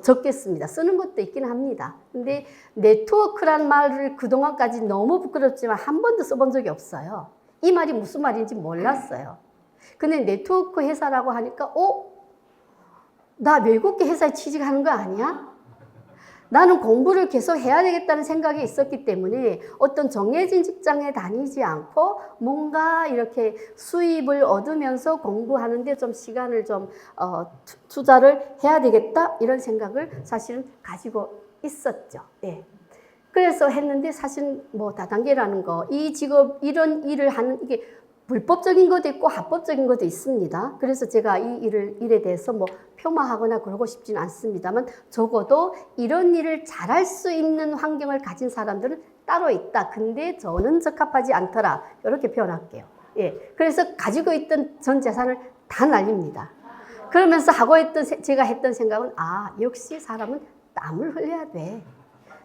Speaker 1: 적게 씁니다. 쓰는 것도 있긴 합니다. 근데 네트워크란 말을 그동안까지 너무 부끄럽지만 한 번도 써본 적이 없어요. 이 말이 무슨 말인지 몰랐어요. 근데 네트워크 회사라고 하니까, 나 외국계 회사에 취직하는 거 아니야? 나는 공부를 계속 해야 되겠다는 생각이 있었기 때문에 어떤 정해진 직장에 다니지 않고 뭔가 이렇게 수입을 얻으면서 공부하는데 좀 시간을 투자를 해야 되겠다 이런 생각을 사실은 가지고 있었죠. 예. 그래서 했는데 사실 다단계라는 거, 이 직업 이런 일을 하는 이게 불법적인 것도 있고 합법적인 것도 있습니다. 그래서 제가 이 일에 대해서 폄하하거나 그러고 싶지는 않습니다만 적어도 이런 일을 잘할 수 있는 환경을 가진 사람들은 따로 있다. 근데 저는 적합하지 않더라. 이렇게 표현할게요. 예. 그래서 가지고 있던 전 재산을 다 날립니다. 그러면서 제가 했던 생각은 역시 사람은 땀을 흘려야 돼.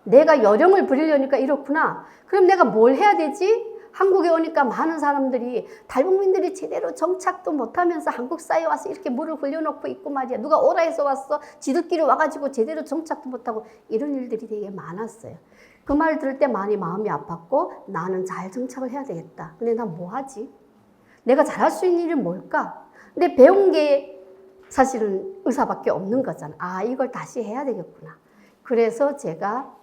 Speaker 1: 내가 요령을 부리려니까 이렇구나. 그럼 내가 뭘 해야 되지? 한국에 오니까 많은 사람들이 탈북민들이 제대로 정착도 못하면서 한국 사회에 와서 이렇게 물을 흘려놓고 있고 말이야. 누가 오라 해서 왔어. 지들끼리 와가지고 제대로 정착도 못하고 이런 일들이 되게 많았어요. 그 말 들을 때 많이 마음이 아팠고 나는 잘 정착을 해야 되겠다. 근데 난 뭐 하지? 내가 잘할 수 있는 일은 뭘까? 근데 배운 게 사실은 의사밖에 없는 거잖아. 이걸 다시 해야 되겠구나. 그래서 제가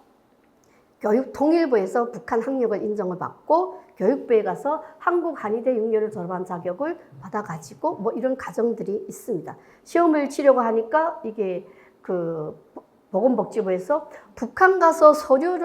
Speaker 1: 교육통일부에서 북한 학력을 인정을 받고 교육부에 가서 한국 한의대 6년을 졸업한 자격을 받아가지고 이런 과정들이 있습니다. 시험을 치려고 하니까 이게 보건복지부에서 북한 가서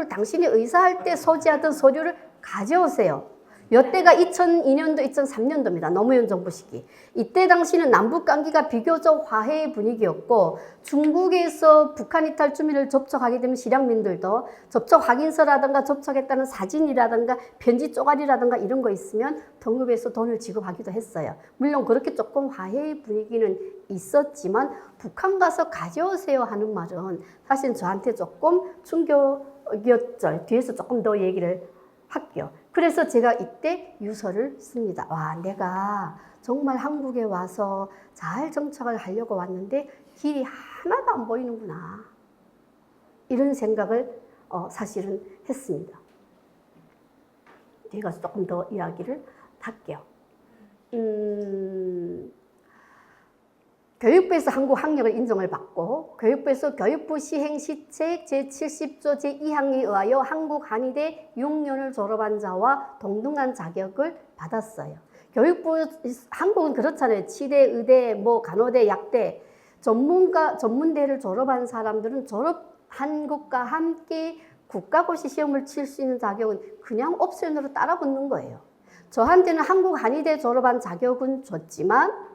Speaker 1: 당신이 의사할 때 소지하던 서류를 가져오세요. 이때가 2002년도, 2003년도입니다. 노무현 정부 시기. 이때 당시는 남북 관계가 비교적 화해의 분위기였고 중국에서 북한 이탈 주민을 접촉하게 되면 실향민들도 접촉 확인서라든가 접촉했다는 사진이라든가 편지 쪼가리라든가 이런 거 있으면 통급에서 돈을 지급하기도 했어요. 물론 그렇게 조금 화해의 분위기는 있었지만 북한 가서 가져오세요 하는 말은 사실 저한테 조금 충격이었죠. 뒤에서 조금 더 얘기를 할게요. 그래서 제가 이때 유서를 씁니다. 와, 내가 정말 한국에 와서 잘 정착을 하려고 왔는데 길이 하나도 안 보이는구나. 이런 생각을 사실은 했습니다. 뒤에 가서 조금 더 이야기를 할게요. 교육부에서 한국 학력을 인정을 받고 교육부에서 교육부 시행시책 제70조 제2항에 의하여 한국 한의대 6년을 졸업한 자와 동등한 자격을 받았어요. 교육부, 한국은 그렇잖아요. 치대, 의대, 뭐 간호대, 약대, 전문대를 졸업한 사람들은 졸업한 것과 함께 국가고시 시험을 칠 수 있는 자격은 그냥 옵션으로 따라 붙는 거예요. 저한테는 한국 한의대 졸업한 자격은 줬지만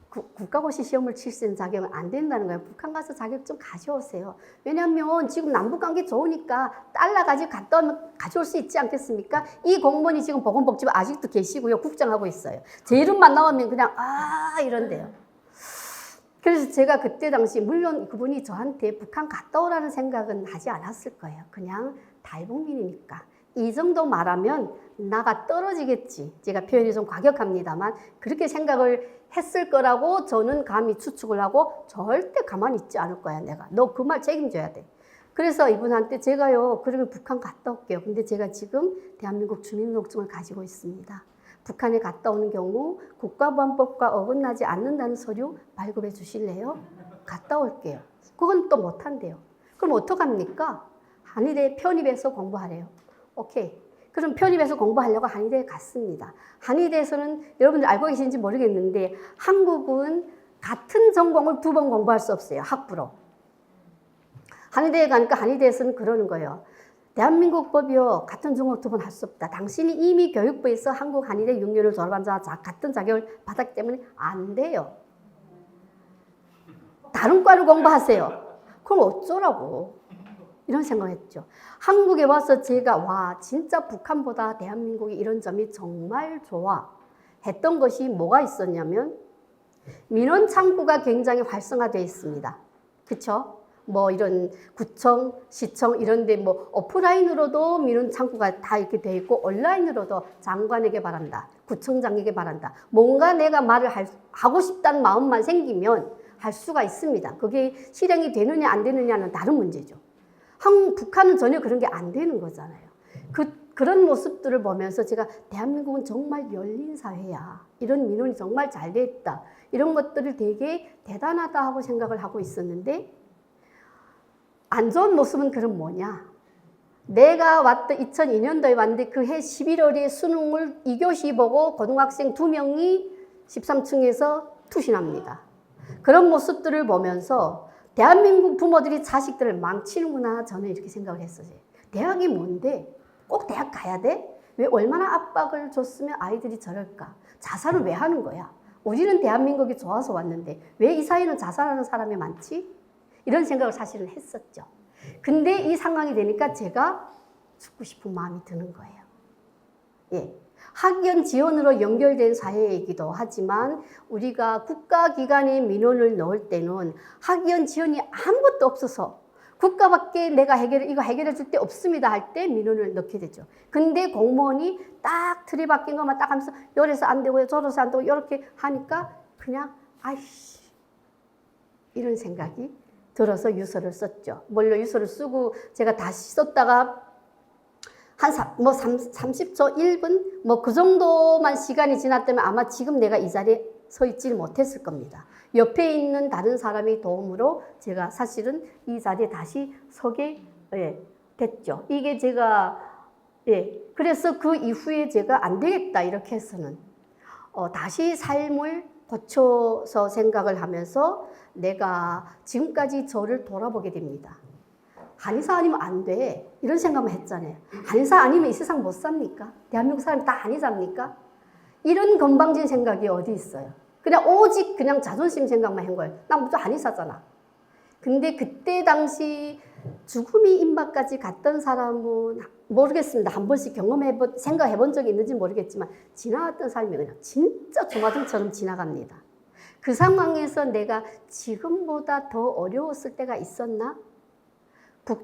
Speaker 1: 국가고시 시험을 칠 수 있는 자격은 안 된다는 거예요. 북한 가서 자격 좀 가져오세요. 왜냐하면 지금 남북관계 좋으니까 달러 가지고 갔다 오면 가져올 수 있지 않겠습니까? 이 공무원이 지금 보건복지부 아직도 계시고요. 국장하고 있어요. 제 이름만 나오면 그냥 이런데요. 그래서 제가 그때 당시 물론 그분이 저한테 북한 갔다 오라는 생각은 하지 않았을 거예요. 그냥 탈북민이니까. 이 정도 말하면 나가 떨어지겠지. 제가 표현이 좀 과격합니다만 그렇게 생각을 했을 거라고 저는 감히 추측을 하고 절대 가만히 있지 않을 거야. 내가 너 그 말 책임져야 돼. 그래서 이분한테 제가요 그러면 북한 갔다 올게요. 근데 제가 지금 대한민국 주민등록증을 가지고 있습니다. 북한에 갔다 오는 경우 국가보안법과 어긋나지 않는다는 서류 발급해 주실래요? 갔다 올게요. 그건 또 못한대요. 그럼 어떡합니까? 한의대 편입해서 공부하래요. 오케이. 그럼 편입해서 공부하려고 한의대에 갔습니다. 한의대에서는 여러분들 알고 계신지 모르겠는데 한국은 같은 전공을 2번 공부할 수 없어요. 학부로. 한의대에 가니까 한의대에서는 그러는 거예요. 대한민국 법이요. 같은 전공을 2번 할 수 없다. 당신이 이미 교육부에서 한국 한의대 6년을 졸업한 자와 같은 자격을 받았기 때문에 안 돼요. 다른 과를 공부하세요. 그럼 어쩌라고. 이런 생각을 했죠. 한국에 와서 제가 와 진짜 북한보다 대한민국이 이런 점이 정말 좋아 했던 것이 뭐가 있었냐면 민원 창구가 굉장히 활성화되어 있습니다. 그쵸? 뭐 이런 구청, 시청 이런 데 뭐 오프라인으로도 민원 창구가 다 이렇게 되어 있고 온라인으로도 장관에게 바란다. 구청장에게 바란다. 뭔가 내가 말을 하고 싶다는 마음만 생기면 할 수가 있습니다. 그게 실행이 되느냐 안 되느냐는 다른 문제죠. 북한은 전혀 그런 게 안 되는 거잖아요. 그런 모습들을 보면서 제가 대한민국은 정말 열린 사회야. 이런 민원이 정말 잘 됐다. 이런 것들을 되게 대단하다 하고 생각을 하고 있었는데 안 좋은 모습은 그럼 뭐냐. 내가 왔던 2002년도에 왔는데 그 해 11월에 수능을 2교시 보고 고등학생 2명이 13층에서 투신합니다. 그런 모습들을 보면서 대한민국 부모들이 자식들을 망치는구나 저는 이렇게 생각을 했어요. 대학이 뭔데? 꼭 대학 가야 돼? 왜 얼마나 압박을 줬으면 아이들이 저럴까? 자살을 왜 하는 거야? 우리는 대한민국이 좋아서 왔는데 왜 이 사회는 자살하는 사람이 많지? 이런 생각을 사실은 했었죠. 근데 이 상황이 되니까 제가 죽고 싶은 마음이 드는 거예요. 예. 학연 지원으로 연결된 사회이기도 하지만 우리가 국가기관에 민원을 넣을 때는 학연 지원이 아무것도 없어서 국가밖에 내가 이거 해결해 줄 데 없습니다 할 때 민원을 넣게 되죠. 근데 공무원이 딱 틀이 바뀐 것만 딱 하면서 요래서 안 되고요 저래서 안 되고 이렇게 하니까 그냥 아이씨 이런 생각이 들어서 유서를 썼죠. 물론 유서를 쓰고 제가 다시 썼다가 한 30초, 1분? 뭐 그 정도만 시간이 지났다면 아마 지금 내가 이 자리에 서 있지 못했을 겁니다. 옆에 있는 다른 사람의 도움으로 제가 사실은 이 자리에 다시 서게 됐죠. 이게 제가, 그래서 그 이후에 제가 안 되겠다 이렇게 해서는 다시 삶을 고쳐서 생각을 하면서 내가 지금까지 저를 돌아보게 됩니다. 한의사 아니면 안 돼. 이런 생각만 했잖아요. 한의사 아니면 이 세상 못 삽니까? 대한민국 사람이 다 한의사입니까? 이런 건방진 생각이 어디 있어요. 그냥 오직 그냥 자존심 생각만 한 거예요. 난 무조건 한의사잖아. 근데 그때 당시 죽음이 임박까지 갔던 사람은 모르겠습니다. 한 번씩 생각해 본 적이 있는지 모르겠지만 지나갔던 삶이 그냥 진짜 조마등처럼 지나갑니다. 그 상황에서 내가 지금보다 더 어려웠을 때가 있었나?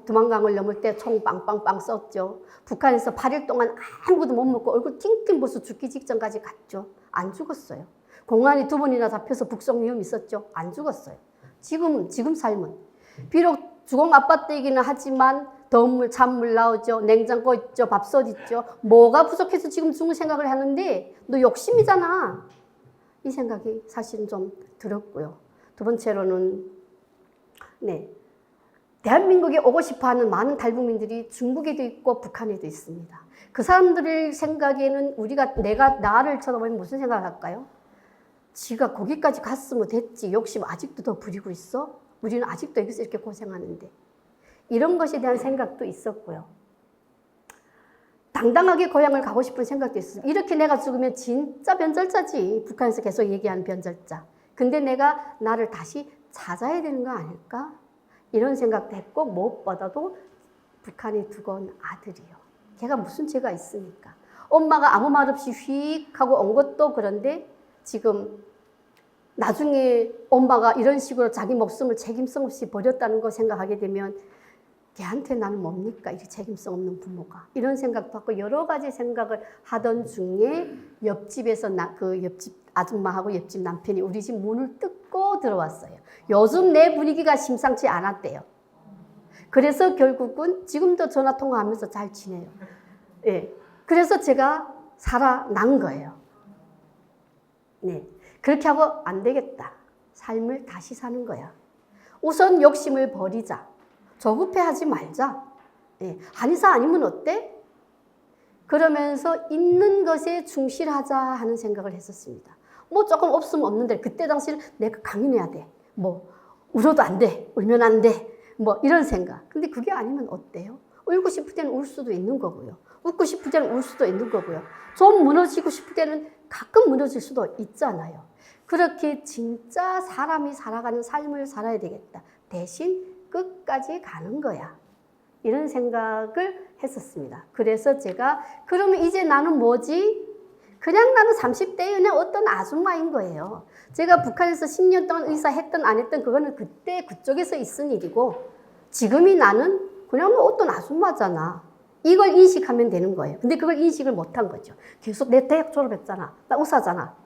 Speaker 1: 두만강을 넘을 때 총 빵빵빵 썼죠. 북한에서 8일 동안 아무것도 못 먹고 얼굴 팅팅 부서 죽기 직전까지 갔죠. 안 죽었어요. 공안이 2번이나 잡혀서 북송 위험이 있었죠. 안 죽었어요. 지금 삶은 비록 주공 아파트이기는 하지만 더운 물, 찬물 나오죠. 냉장고 있죠. 밥솥 있죠. 뭐가 부족해서 지금 죽을 생각을 하는데 너 욕심이잖아. 이 생각이 사실은 좀 들었고요. 두 번째로는 대한민국에 오고 싶어하는 많은 탈북민들이 중국에도 있고 북한에도 있습니다. 그 사람들의 생각에는 나를 쳐다보면 무슨 생각을 할까요? 지가 거기까지 갔으면 됐지. 욕심 아직도 더 부리고 있어? 우리는 아직도 여기서 이렇게 고생하는데. 이런 것에 대한 생각도 있었고요. 당당하게 고향을 가고 싶은 생각도 있었어요. 이렇게 내가 죽으면 진짜 변절자지. 북한에서 계속 얘기하는 변절자. 근데 내가 나를 다시 찾아야 되는 거 아닐까? 이런 생각도 했고 무엇보다도 북한에 두고 온 아들이요. 걔가 무슨 죄가 있습니까? 엄마가 아무 말 없이 휙 하고 온 것도 그런데 지금 나중에 엄마가 이런 식으로 자기 목숨을 책임성 없이 버렸다는 거 생각하게 되면 걔한테 나는 뭡니까? 이 책임성 없는 부모가. 이런 생각도 하고 여러 가지 생각을 하던 중에 옆집에서 그 옆집 아줌마하고 옆집 남편이 우리 집 문을 뜯고 들어왔어요. 요즘 내 분위기가 심상치 않았대요. 그래서 결국은 지금도 전화 통화하면서 잘 지내요. 예. 그래서 제가 살아난 거예요. 네. 그렇게 하고 안 되겠다. 삶을 다시 사는 거야. 우선 욕심을 버리자. 조급해하지 말자. 예. 한의사 아니면 어때? 그러면서 있는 것에 충실하자 하는 생각을 했었습니다. 뭐 조금 없으면 없는데 그때 당시는 내가 강인해야 돼. 뭐 울어도 안 돼. 울면 안 돼. 뭐 이런 생각. 근데 그게 아니면 어때요? 울고 싶을 때는 울 수도 있는 거고요. 웃고 싶을 때는 울 수도 있는 거고요. 좀 무너지고 싶을 때는 가끔 무너질 수도 있잖아요. 그렇게 진짜 사람이 살아가는 삶을 살아야 되겠다. 대신 끝까지 가는 거야. 이런 생각을 했었습니다. 그래서 제가 그러면 이제 나는 뭐지? 그냥 나는 30대의 그냥 어떤 아줌마인 거예요. 제가 북한에서 10년 동안 의사 했던 안 했던 그거는 그때 그쪽에서 있은 일이고 지금이 나는 그냥 뭐 어떤 아줌마잖아. 이걸 인식하면 되는 거예요. 근데 그걸 인식을 못한 거죠. 계속 내 대학 졸업했잖아. 나 의사잖아.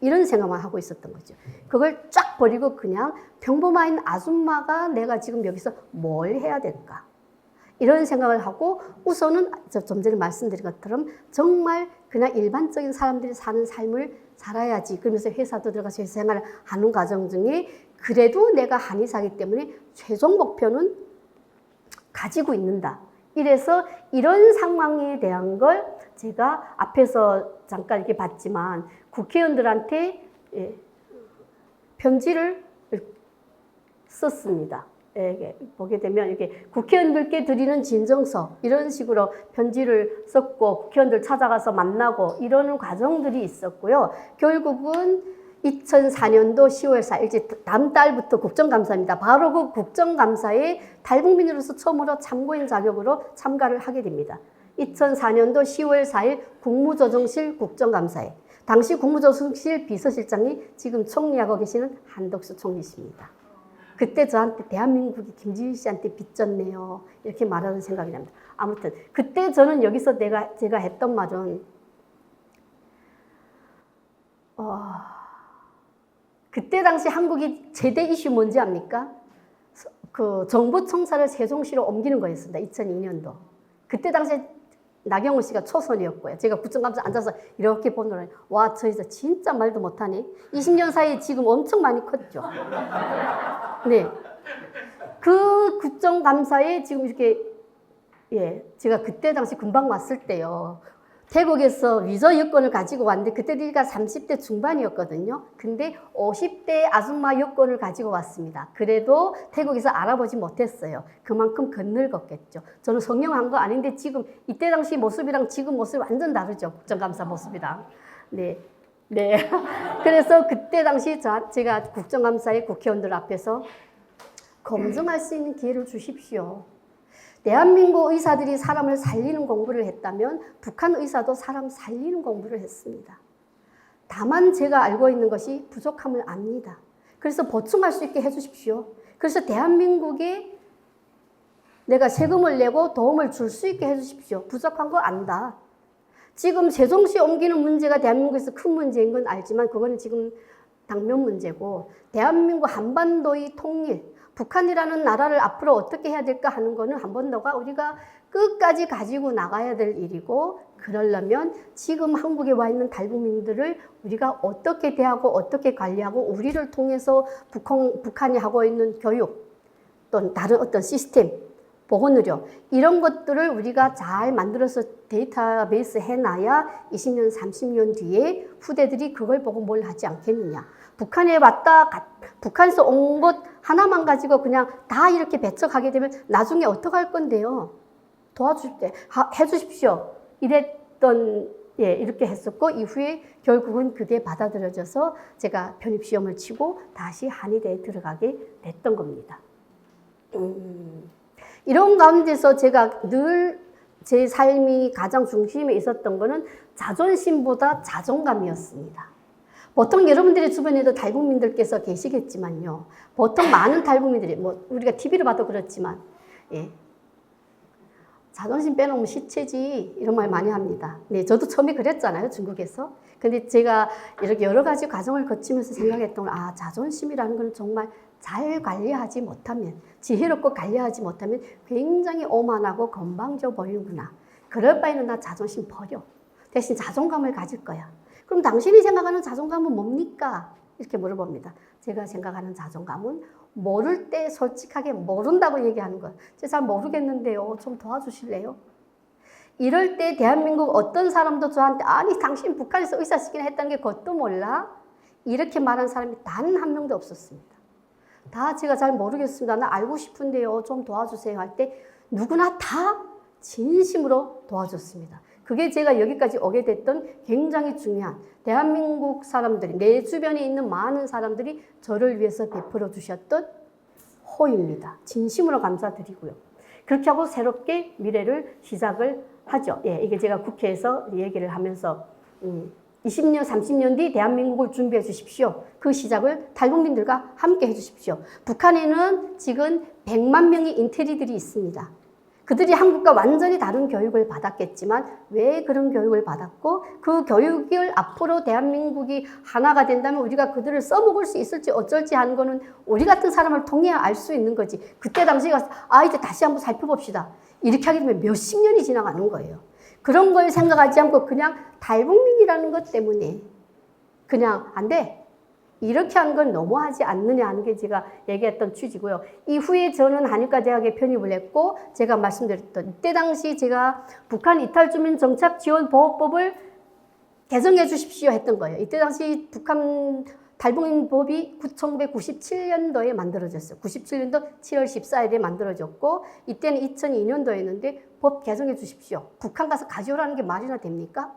Speaker 1: 이런 생각만 하고 있었던 거죠. 그걸 쫙 버리고 그냥 평범한 아줌마가 내가 지금 여기서 뭘 해야 될까? 이런 생각을 하고 우선은 좀 전에 말씀드린 것처럼 정말 그냥 일반적인 사람들이 사는 삶을 살아야지. 그러면서 회사도 들어가서 회사 생활을 하는 과정 중에 그래도 내가 한의사이기 때문에 최종 목표는 가지고 있는다. 이래서 이런 상황에 대한 걸 제가 앞에서 잠깐 이렇게 봤지만 국회의원들한테 편지를 썼습니다. 보게 되면 이렇게 국회의원들께 드리는 진정서 이런 식으로 편지를 썼고 국회의원들 찾아가서 만나고 이러는 과정들이 있었고요. 결국은 2004년도 10월 4일, 이제 다음 달부터 국정감사입니다. 바로 그 국정감사에 탈북민으로서 처음으로 참고인 자격으로 참가를 하게 됩니다. 2004년도 10월 4일 국무조정실 국정감사에 당시 국무조정실 비서실장이 지금 총리하고 계시는 한덕수 총리십니다. 그때 저한테 대한민국이 김지휘 씨한테 빚졌네요. 이렇게 말하는 생각이 납니다. 아무튼 그때 저는 여기서 제가 했던 말은 그때 당시 한국이 제대 이슈 뭔지 압니까? 그 정부 청사를 세종시로 옮기는 거였습니다. 2002년도. 그때 당시 나경원 씨가 초선이었고요. 제가 국정감사 앉아서 이렇게 보는 와, 저 여자 진짜 말도 못하네. 20년 사이에 지금 엄청 많이 컸죠. 네. 그 국정감사에 지금 이렇게 제가 그때 당시 금방 왔을 때요. 태국에서 위조 여권을 가지고 왔는데 그때 내가 30대 중반이었거든요. 근데 50대 아줌마 여권을 가지고 왔습니다. 그래도 태국에서 알아보지 못했어요. 그만큼 건늙었겠죠. 저는 성형한 거 아닌데 지금 이때 당시 모습이랑 지금 모습이 완전 다르죠. 국정감사 모습이랑. 네. 네. 그래서 그때 당시 제가 국정감사의 국회의원들 앞에서 검증할 수 있는 기회를 주십시오. 대한민국 의사들이 사람을 살리는 공부를 했다면 북한 의사도 사람 살리는 공부를 했습니다. 다만 제가 알고 있는 것이 부족함을 압니다. 그래서 보충할 수 있게 해주십시오. 그래서 대한민국에 내가 세금을 내고 도움을 줄 수 있게 해주십시오. 부족한 거 안다. 지금 세종시 옮기는 문제가 대한민국에서 큰 문제인 건 알지만 그거는 지금 당면 문제고 대한민국 한반도의 통일, 북한이라는 나라를 앞으로 어떻게 해야 될까 하는 거는 한반도가 우리가 끝까지 가지고 나가야 될 일이고 그러려면 지금 한국에 와 있는 탈북민들을 우리가 어떻게 대하고 어떻게 관리하고 우리를 통해서 북한이 하고 있는 교육 또는 다른 어떤 시스템, 보건의료 이런 것들을 우리가 잘 만들어서 데이터베이스 해놔야 20년, 30년 뒤에 후대들이 그걸 보고 뭘 하지 않겠느냐. 북한에 왔다, 북한에서 온 것 하나만 가지고 그냥 다 이렇게 배척하게 되면 나중에 어떡할 건데요. 도와줄 때 해주십시오. 이랬던, 예, 이렇게 했었고, 이후에 결국은 그게 받아들여져서 제가 편입시험을 치고 다시 한의대에 들어가게 됐던 겁니다. 이런 가운데서 제가 늘 제 삶이 가장 중심에 있었던 거는 자존심보다 자존감이었습니다. 보통 여러분들의 주변에도 탈북민들께서 계시겠지만요. 보통 많은 탈북민들이, 뭐, 우리가 TV로 봐도 그렇지만, 예. 자존심 빼놓으면 시체지, 이런 말 많이 합니다. 네, 저도 처음에 그랬잖아요, 중국에서. 근데 제가 이렇게 여러 가지 과정을 거치면서 생각했던 건, 아, 자존심이라는 건 정말 잘 관리하지 못하면, 지혜롭고 관리하지 못하면 굉장히 오만하고 건방져 보이구나. 그럴 바에는 나 자존심 버려. 대신 자존감을 가질 거야. 그럼 당신이 생각하는 자존감은 뭡니까? 이렇게 물어봅니다. 제가 생각하는 자존감은 모를 때 솔직하게 모른다고 얘기하는 거예요. 제가 잘 모르겠는데요. 좀 도와주실래요? 이럴 때 대한민국 어떤 사람도 저한테 아니 당신 북한에서 의사시키나 했다는 게 그것도 몰라? 이렇게 말한 사람이 단 한 명도 없었습니다. 다 제가 잘 모르겠습니다. 나 알고 싶은데요. 좀 도와주세요 할 때 누구나 다 진심으로 도와줬습니다. 그게 제가 여기까지 오게 됐던 굉장히 중요한 대한민국 사람들이 내 주변에 있는 많은 사람들이 저를 위해서 베풀어 주셨던 호입니다. 진심으로 감사드리고요. 그렇게 하고 새롭게 미래를 시작을 하죠. 예, 이게 제가 국회에서 얘기를 하면서 20년, 30년 뒤 대한민국을 준비해 주십시오. 그 시작을 탈북민들과 함께 해 주십시오. 북한에는 지금 100만 명의 인테리들이 있습니다. 그들이 한국과 완전히 다른 교육을 받았겠지만 왜 그런 교육을 받았고 그 교육을 앞으로 대한민국이 하나가 된다면 우리가 그들을 써먹을 수 있을지 어쩔지 하는 거는 우리 같은 사람을 통해야 알 수 있는 거지. 그때 당시에 가서 이제 다시 한번 살펴봅시다. 이렇게 하게 되면 몇십 년이 지나가는 거예요. 그런 걸 생각하지 않고 그냥 탈북민이라는 것 때문에 그냥 안 돼. 이렇게 하는 건 너무하지 않느냐 하는 게 제가 얘기했던 취지고요. 이후에 저는 한의과대학에 편입을 했고 제가 말씀드렸던 이때 당시 제가 북한 이탈주민 정착지원보호법을 개정해 주십시오 했던 거예요. 이때 당시 북한 탈북민법이 1997년도에 만들어졌어요. 97년도 7월 14일에 만들어졌고 이때는 2002년도였는데 법 개정해 주십시오. 북한 가서 가져오라는 게 말이나 됩니까?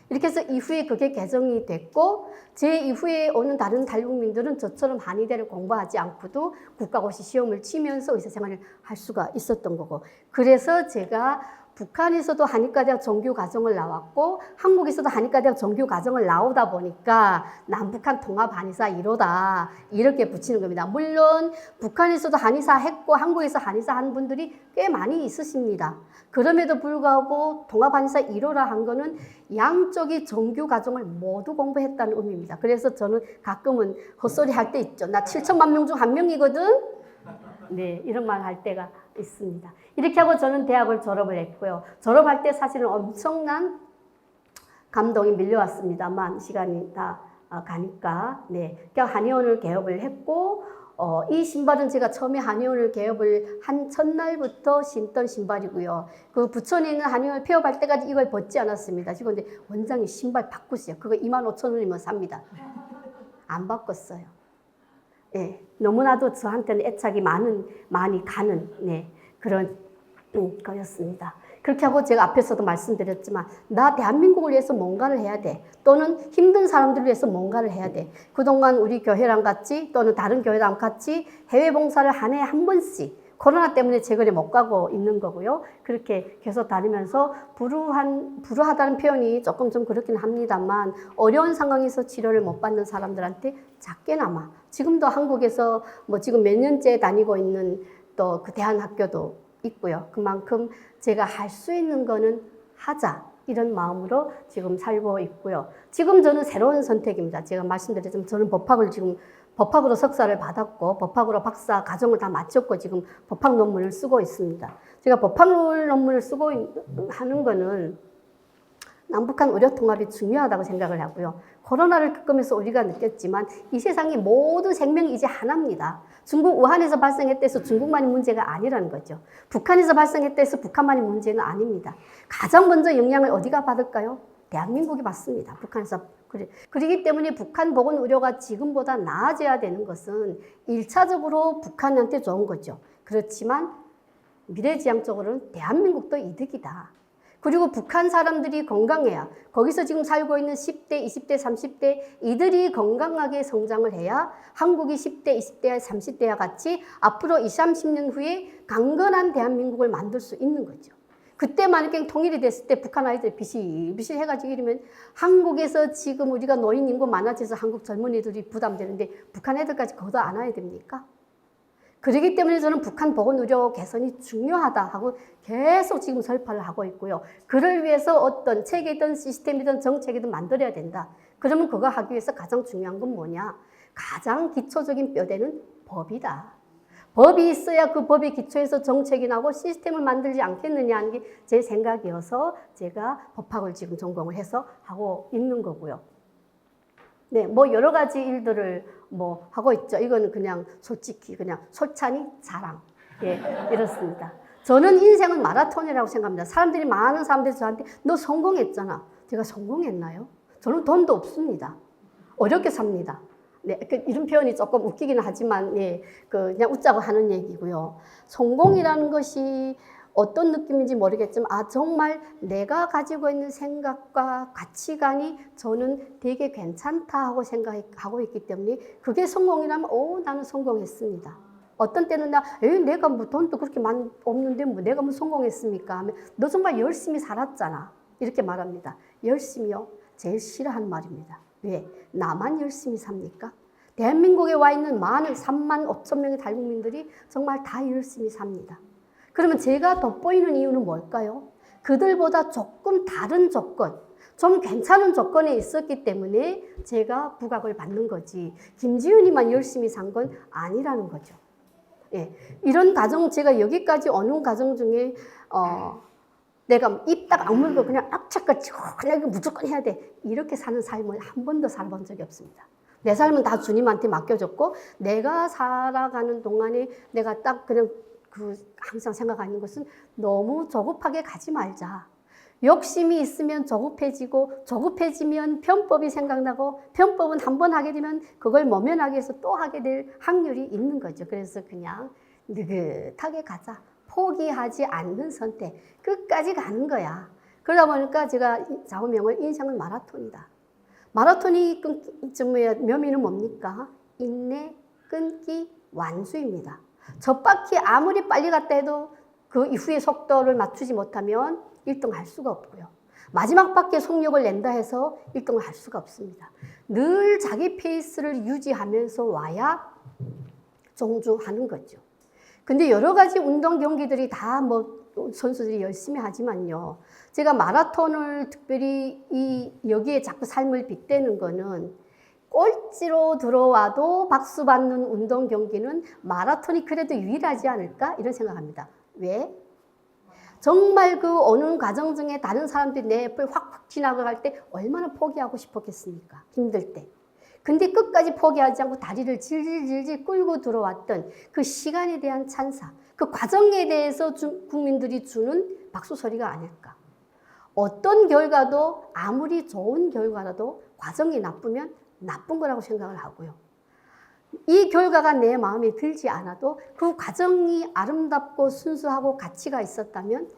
Speaker 1: 이렇게 해서 이후에 그게 개정이 됐고 제 이후에 오는 다른 탈북민들은 저처럼 한의대를 공부하지 않고도 국가고시 시험을 치면서 의사생활을 할 수가 있었던 거고 그래서 제가 북한에서도 한의과대학 정규과정을 나왔고 한국에서도 한의과대학 정규과정을 나오다 보니까 남북한 통합 한의사 1호다 이렇게 붙이는 겁니다. 물론 북한에서도 한의사 했고 한국에서 한의사 한 분들이 꽤 많이 있으십니다. 그럼에도 불구하고 통합 한의사 1호라 한 거는 양쪽이 정규과정을 모두 공부했다는 의미입니다. 그래서 저는 가끔은 헛소리 할 때 있죠. 나 7천만 명 중 한 명이거든. 네, 이런 말 할 때가 있습니다. 이렇게 하고 저는 대학을 졸업을 했고요. 졸업할 때 사실은 엄청난 감동이 밀려왔습니다만 시간이 다 가니까 네, 한의원을 개업을 했고 이 신발은 제가 처음에 한의원을 개업을 한 첫날부터 신던 신발이고요. 그 부천에 있는 한의원을 폐업할 때까지 이걸 벗지 않았습니다. 지금 근데 원장님 신발 바꾸세요. 그거 25,000원이면 삽니다. 안 바꿨어요. 예, 너무나도 저한테는 애착이 많이 가는 그런 거였습니다. 그렇게 하고 제가 앞에서도 말씀드렸지만 나 대한민국을 위해서 뭔가를 해야 돼. 또는 힘든 사람들을 위해서 뭔가를 해야 돼. 그동안 우리 교회랑 같이 또는 다른 교회랑 같이 해외 봉사를 한 해에 한 번씩 코로나 때문에 제거리 못 가고 있는 거고요. 그렇게 계속 다니면서 불우하다는 표현이 조금 좀 그렇긴 합니다만 어려운 상황에서 치료를 못 받는 사람들한테 작게나마 지금도 한국에서 뭐 지금 몇 년째 다니고 있는 또 그 대한학교도 있고요. 그만큼 제가 할 수 있는 거는 하자 이런 마음으로 지금 살고 있고요. 지금 저는 새로운 선택입니다. 제가 말씀드렸지만 저는 법학으로 석사를 받았고 법학으로 박사 과정을 다 마쳤고 지금 법학 논문을 쓰고 있습니다. 제가 법학 논문을 쓰고 하는 거는 남북한 의료 통합이 중요하다고 생각을 하고요. 코로나를 겪으면서 우리가 느꼈지만 이 세상의 모든 생명이 이제 하나입니다. 중국 우한에서 발생했다 해서 중국만이 문제가 아니라는 거죠. 북한에서 발생했다 해서 북한만이 문제는 아닙니다. 가장 먼저 영향을 어디가 받을까요? 대한민국이 받습니다. 북한에서. 그렇기 때문에 북한 보건의료가 지금보다 나아져야 되는 것은 1차적으로 북한한테 좋은 거죠. 그렇지만 미래지향적으로는 대한민국도 이득이다. 그리고 북한 사람들이 건강해야 거기서 지금 살고 있는 10대, 20대, 30대 이들이 건강하게 성장을 해야 한국이 10대, 20대, 30대와 같이 앞으로 20, 30년 후에 강건한 대한민국을 만들 수 있는 거죠. 그때 만약에 통일이 됐을 때 북한 아이들이 비실비실 해가지고 이러면 한국에서 지금 우리가 노인 인구 많아져서 한국 젊은이들이 부담되는데 북한 애들까지 걷어 안아야 됩니까? 그렇기 때문에 저는 북한 보건의료 개선이 중요하다 하고 계속 지금 설파를 하고 있고요. 그를 위해서 어떤 체계든 시스템이든 정책이든 만들어야 된다. 그러면 그거 하기 위해서 가장 중요한 건 뭐냐? 가장 기초적인 뼈대는 법이다. 법이 있어야 그 법의 기초에서 정책이 나고 시스템을 만들지 않겠느냐 하는 게 제 생각이어서 제가 법학을 지금 전공을 해서 하고 있는 거고요. 네, 뭐 여러 가지 일들을 뭐 하고 있죠. 이거는 그냥 솔직히 그냥 솔찬히 자랑. 예, 이렇습니다. 저는 인생은 마라톤이라고 생각합니다. 많은 사람들이 저한테 너 성공했잖아. 제가 성공했나요? 저는 돈도 없습니다. 어렵게 삽니다. 네, 이런 표현이 조금 웃기기는 하지만, 예, 그냥 웃자고 하는 얘기고요. 성공이라는 것이 어떤 느낌인지 모르겠지만, 정말 내가 가지고 있는 생각과 가치관이 저는 되게 괜찮다 하고 생각하고 있기 때문에, 그게 성공이라면, 나는 성공했습니다. 어떤 때는 내가 뭐 돈도 그렇게 많이 없는데, 뭐 내가 뭐 성공했습니까? 하면, 너 정말 열심히 살았잖아. 이렇게 말합니다. 열심히요? 제일 싫어하는 말입니다. 왜? 나만 열심히 삽니까? 대한민국에 와 있는 많은 3만 5천 명의 탈북민들이 정말 다 열심히 삽니다. 그러면 제가 돋보이는 이유는 뭘까요? 그들보다 조금 다른 조건, 좀 괜찮은 조건에 있었기 때문에 제가 부각을 받는 거지 김지윤이만 열심히 산 건 아니라는 거죠. 예, 이런 과정, 제가 여기까지 오는 과정 중에 내가 입 딱 악물고 그냥 악착같이 그냥 이거 무조건 해야 돼. 이렇게 사는 삶을 한 번도 살아본 적이 없습니다. 내 삶은 다 주님한테 맡겨졌고 내가 살아가는 동안에 내가 딱 그냥 항상 생각하는 것은 너무 조급하게 가지 말자. 욕심이 있으면 조급해지고 조급해지면 편법이 생각나고 편법은 한 번 하게 되면 그걸 모면하기 위해서 또 하게 될 확률이 있는 거죠. 그래서 그냥 느긋하게 가자. 포기하지 않는 선택, 끝까지 가는 거야. 그러다 보니까 제가 좌우명을 인생은 마라톤이다. 마라톤이 묘미는 뭡니까? 인내, 끊기, 완수입니다. 첫 바퀴 아무리 빨리 갔다 해도 그 이후의 속도를 맞추지 못하면 1등 할 수가 없고요. 마지막 바퀴에 속력을 낸다 해서 1등을 할 수가 없습니다. 늘 자기 페이스를 유지하면서 와야 종주하는 거죠. 근데 여러 가지 운동 경기들이 다 선수들이 열심히 하지만요. 제가 마라톤을 특별히 여기에 자꾸 삶을 빗대는 거는 꼴찌로 들어와도 박수 받는 운동 경기는 마라톤이 그래도 유일하지 않을까? 이런 생각합니다. 왜? 정말 오는 과정 중에 다른 사람들이 내 옆을 확 지나갈 때 얼마나 포기하고 싶었겠습니까? 힘들 때. 근데 끝까지 포기하지 않고 다리를 질질질질 끌고 들어왔던 그 시간에 대한 찬사, 그 과정에 대해서 국민들이 주는 박수 소리가 아닐까. 어떤 결과도 아무리 좋은 결과라도 과정이 나쁘면 나쁜 거라고 생각을 하고요. 이 결과가 내 마음에 들지 않아도 그 과정이 아름답고 순수하고 가치가 있었다면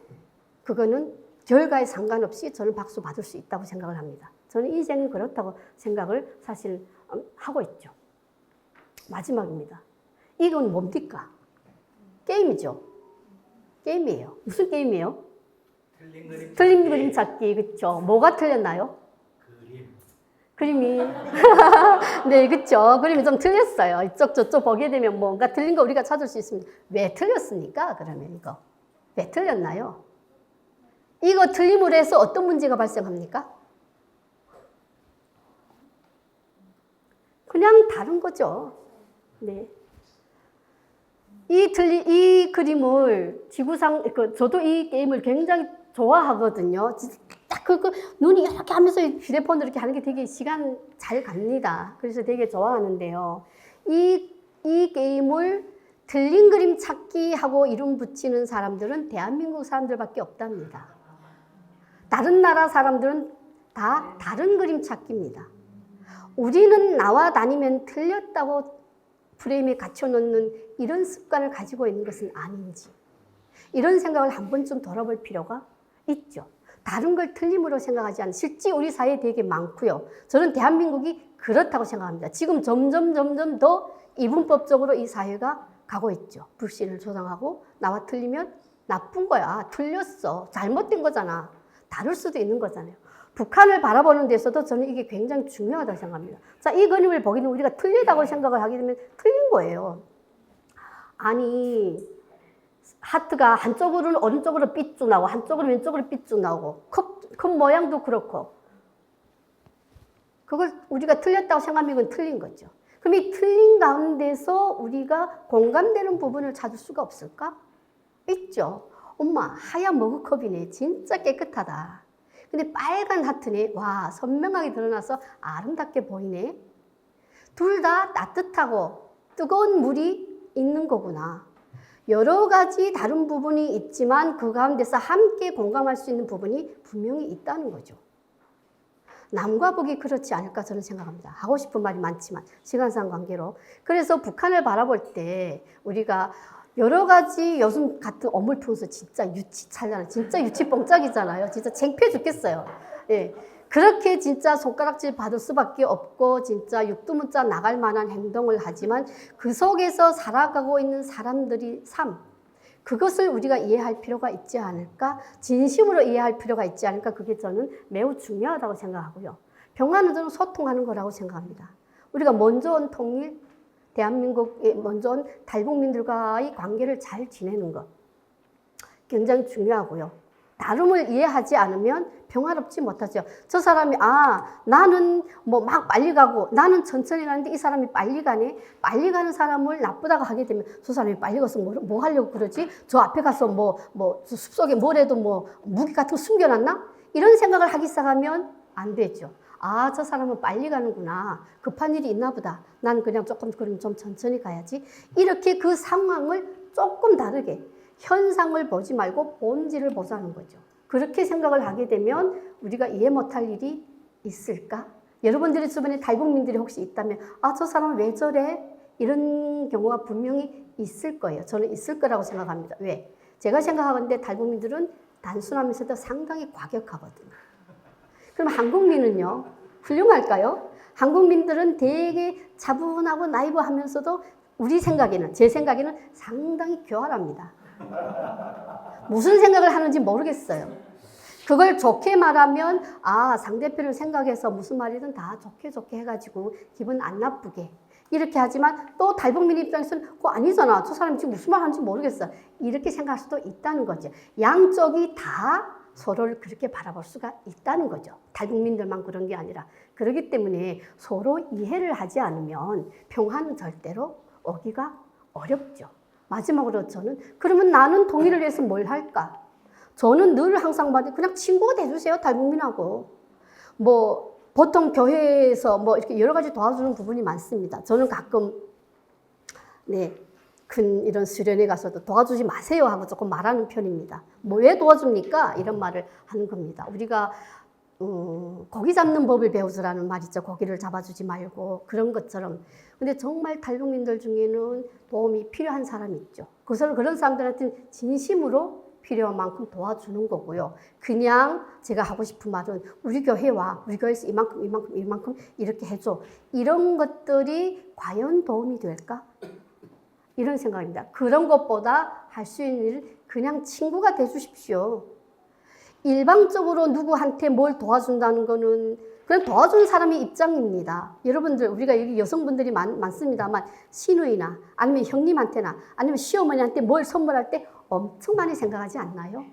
Speaker 1: 그거는 결과에 상관없이 저는 박수 받을 수 있다고 생각을 합니다. 저는 인생은 그렇다고 생각을 사실 하고 있죠. 마지막입니다. 이건 뭡니까? 게임이죠. 게임이에요. 무슨 게임이에요? 틀린 그림 찾기. 그렇죠. 뭐가 틀렸나요? 그림이 네, 그렇죠. 그림이 좀 틀렸어요. 이쪽 저쪽 보게 되면 뭔가 틀린 거 우리가 찾을 수 있습니다. 왜 틀렸습니까? 그러면 이거 왜 틀렸나요? 이거 틀림으로 해서 어떤 문제가 발생합니까? 그냥 다른 거죠. 네. 이 그림을 지구상, 저도 이 게임을 굉장히 좋아하거든요. 딱 눈이 이렇게 하면서 휴대폰으로 이렇게 하는 게 되게 시간 잘 갑니다. 그래서 되게 좋아하는데요. 이 게임을 틀린 그림 찾기 하고 이름 붙이는 사람들은 대한민국 사람들밖에 없답니다. 다른 나라 사람들은 다 다른 그림 찾기입니다. 우리는 나와 다니면 틀렸다고 프레임에 갖춰놓는 이런 습관을 가지고 있는 것은 아닌지, 이런 생각을 한 번쯤 돌아볼 필요가 있죠. 다른 걸 틀림으로 생각하지 않는, 실제 우리 사회에 되게 많고요. 저는 대한민국이 그렇다고 생각합니다. 지금 점점 더 이분법적으로 이 사회가 가고 있죠. 불신을 조장하고 나와 틀리면 나쁜 거야. 틀렸어. 잘못된 거잖아. 다를 수도 있는 거잖아요. 북한을 바라보는 데서도 저는 이게 굉장히 중요하다고 생각합니다. 자, 이 그림을 보기는 우리가 틀리다고 생각을 하게 되면 틀린 거예요. 아니, 하트가 한쪽으로는 오른쪽으로 삐쭉 나오고 한쪽으로 왼쪽으로 삐쭉 나오고 컵 모양도 그렇고 그걸 우리가 틀렸다고 생각하면 이건 틀린 거죠. 그럼 이 틀린 가운데서 우리가 공감되는 부분을 찾을 수가 없을까? 있죠. 엄마, 하얀 머그컵이네. 진짜 깨끗하다. 근데 빨간 하트네. 와, 선명하게 드러나서 아름답게 보이네. 둘 다 따뜻하고 뜨거운 물이 있는 거구나. 여러 가지 다른 부분이 있지만 그 가운데서 함께 공감할 수 있는 부분이 분명히 있다는 거죠. 남과 북이 그렇지 않을까 저는 생각합니다. 하고 싶은 말이 많지만 시간상 관계로. 그래서 북한을 바라볼 때 우리가 여러 가지 요즘 같은 어물통수 진짜 유치찬란한, 진짜 유치뽕짝이잖아요. 진짜 창피해 죽겠어요. 예. 그렇게 진짜 손가락질 받을 수밖에 없고 진짜 육두문자 나갈 만한 행동을 하지만 그 속에서 살아가고 있는 사람들의 삶, 그것을 우리가 이해할 필요가 있지 않을까? 진심으로 이해할 필요가 있지 않을까? 그게 저는 매우 중요하다고 생각하고요. 평화는 저는 소통하는 거라고 생각합니다. 우리가 먼저 온 통일, 대한민국에 먼저 온 탈북민들과의 관계를 잘 지내는 것 굉장히 중요하고요. 다름을 이해하지 않으면 평화롭지 못하죠. 저 사람이 나는 뭐 막 빨리 가고 나는 천천히 가는데 이 사람이 빨리 가네. 빨리 가는 사람을 나쁘다고 하게 되면 저 사람이 빨리 가서 뭐 하려고 그러지? 저 앞에 가서 저 숲속에 뭐래도 무기 같은 거 숨겨놨나? 이런 생각을 하기 시작하면 안 되죠. 저 사람은 빨리 가는구나. 급한 일이 있나 보다. 난 그냥 그럼 좀 천천히 가야지. 이렇게 그 상황을 조금 다르게 현상을 보지 말고 본질을 보자는 거죠. 그렇게 생각을 하게 되면 우리가 이해 못할 일이 있을까? 여러분들의 주변에 탈북민들이 혹시 있다면 저 사람은 왜 저래? 이런 경우가 분명히 있을 거예요. 저는 있을 거라고 생각합니다. 왜? 제가 생각하건대 탈북민들은 단순하면서도 상당히 과격하거든요. 그럼 한국민은요? 훌륭할까요? 한국민들은 되게 차분하고 나이브하면서도 제 생각에는 상당히 교활합니다. 무슨 생각을 하는지 모르겠어요. 그걸 좋게 말하면 상대편을 생각해서 무슨 말이든 다 좋게 해가지고 기분 안 나쁘게 이렇게 하지만 또 탈북민 입장에서는 그거 아니잖아. 저 사람이 지금 무슨 말 하는지 모르겠어. 이렇게 생각할 수도 있다는 거죠. 양쪽이 다 서로를 그렇게 바라볼 수가 있다는 거죠. 탈북민들만 그런 게 아니라. 그렇기 때문에 서로 이해를 하지 않으면 평화는 절대로 오기가 어렵죠. 마지막으로 저는 그러면 나는 통일을 위해서 뭘 할까? 저는 늘 항상 그냥 친구가 돼주세요. 탈북민하고. 보통 교회에서 뭐 이렇게 여러 가지 도와주는 부분이 많습니다. 저는 가끔 네, 큰 이런 수련회 가서도 도와주지 마세요 하고 조금 말하는 편입니다. 뭐 왜 도와줍니까? 이런 말을 하는 겁니다. 우리가 고기 잡는 법을 배우자라는 말 있죠. 고기를 잡아주지 말고 그런 것처럼. 근데 정말 탈북민들 중에는 도움이 필요한 사람이 있죠. 그런 사람들한테는 진심으로 필요한 만큼 도와주는 거고요. 그냥 제가 하고 싶은 말은 우리 교회와 우리 교회에서 이만큼 이렇게 해줘. 이런 것들이 과연 도움이 될까? 이런 생각입니다. 그런 것보다 할 수 있는 일 그냥 친구가 돼 주십시오. 일방적으로 누구한테 뭘 도와준다는 거는 그냥 도와주는 사람의 입장입니다. 여러분들 우리가 여기 여성분들이 많습니다만 시누이나 아니면 형님한테나 아니면 시어머니한테 뭘 선물할 때 엄청 많이 생각하지 않나요?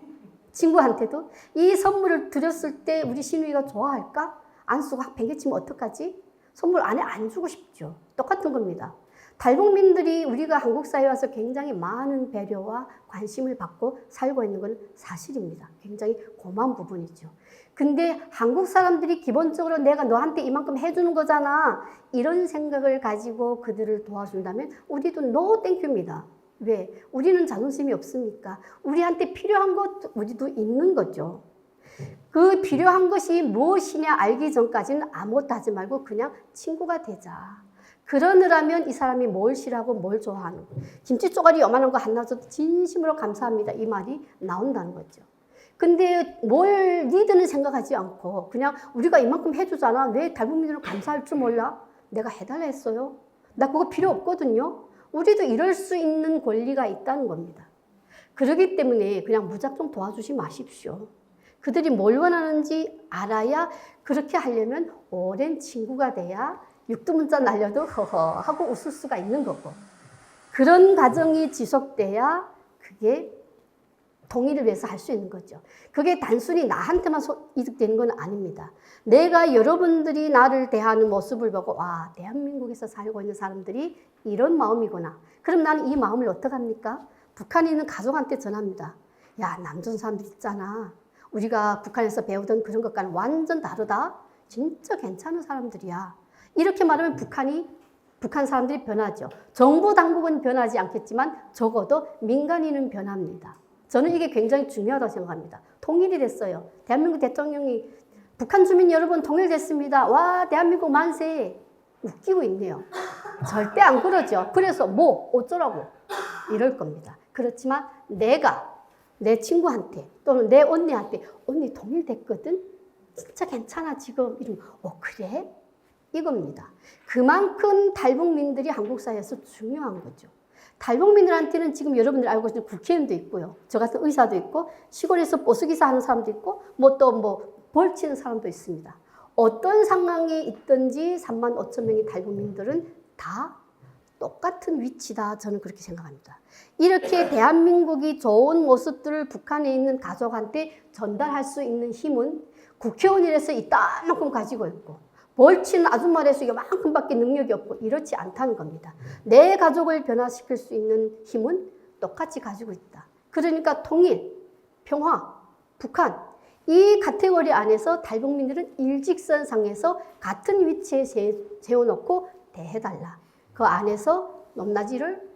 Speaker 1: 친구한테도 이 선물을 드렸을 때 우리 시누이가 좋아할까? 안 쓰고 확 베개치면 어떡하지? 선물 안에 안 주고 싶죠. 똑같은 겁니다. 탈북민들이 우리가 한국 사회에 와서 굉장히 많은 배려와 관심을 받고 살고 있는 건 사실입니다. 굉장히 고마운 부분이죠. 근데 한국 사람들이 기본적으로 내가 너한테 이만큼 해주는 거잖아. 이런 생각을 가지고 그들을 도와준다면 우리도 no 땡큐입니다. 왜? 우리는 자존심이 없으니까. 우리한테 필요한 것 우리도 있는 거죠. 그 필요한 것이 무엇이냐 알기 전까지는 아무것도 하지 말고 그냥 친구가 되자. 그러느라면 이 사람이 뭘 싫어하고 뭘 좋아하는 김치 쪼가리 요만한 거 하나 줘도 진심으로 감사합니다. 이 말이 나온다는 거죠. 근데 뭘 니들은 생각하지 않고 그냥 우리가 이만큼 해주잖아. 왜 탈북민들은 감사할 줄 몰라? 내가 해달라 했어요. 나 그거 필요 없거든요. 우리도 이럴 수 있는 권리가 있다는 겁니다. 그렇기 때문에 그냥 무작정 도와주지 마십시오. 그들이 뭘 원하는지 알아야 그렇게 하려면 오랜 친구가 돼야 육두문자 날려도 허허 하고 웃을 수가 있는 거고 그런 과정이 지속돼야 그게 통일을 위해서 할 수 있는 거죠. 그게 단순히 나한테만 이득되는 건 아닙니다. 내가 여러분들이 나를 대하는 모습을 보고 와 대한민국에서 살고 있는 사람들이 이런 마음이구나. 그럼 나는 이 마음을 어떡합니까? 북한에 있는 가족한테 전합니다. 야 남전 사람들 있잖아. 우리가 북한에서 배우던 그런 것과는 완전 다르다. 진짜 괜찮은 사람들이야. 이렇게 말하면 북한 사람들이 변하죠. 정부 당국은 변하지 않겠지만 적어도 민간인은 변합니다. 저는 이게 굉장히 중요하다고 생각합니다. 통일이 됐어요. 대한민국 대통령이 북한 주민 여러분 통일됐습니다. 와 대한민국 만세. 웃기고 있네요. 절대 안 그러죠. 그래서 뭐 어쩌라고 이럴 겁니다. 그렇지만 내가 내 친구한테 또는 내 언니한테 언니 통일됐거든? 진짜 괜찮아 지금 이러면 그래? 이겁니다. 그만큼 탈북민들이 한국 사회에서 중요한 거죠. 탈북민들한테는 지금 여러분들 알고 계시는 국회의원도 있고요. 저 같은 의사도 있고 시골에서 버스기사 하는 사람도 있고 벌 치는 사람도 있습니다. 어떤 상황에 있든지 3만 5천 명의 탈북민들은 다 똑같은 위치다. 저는 그렇게 생각합니다. 이렇게 대한민국이 좋은 모습들을 북한에 있는 가족한테 전달할 수 있는 힘은 국회의원이라서 이따만큼 가지고 있고 벌치는 아줌마라서 이만큼밖에 능력이 없고 이렇지 않다는 겁니다. 내 가족을 변화시킬 수 있는 힘은 똑같이 가지고 있다. 그러니까 통일, 평화, 북한 이 카테고리 안에서 탈북민들은 일직선상에서 같은 위치에 세워놓고 대해달라. 그 안에서 높낮이를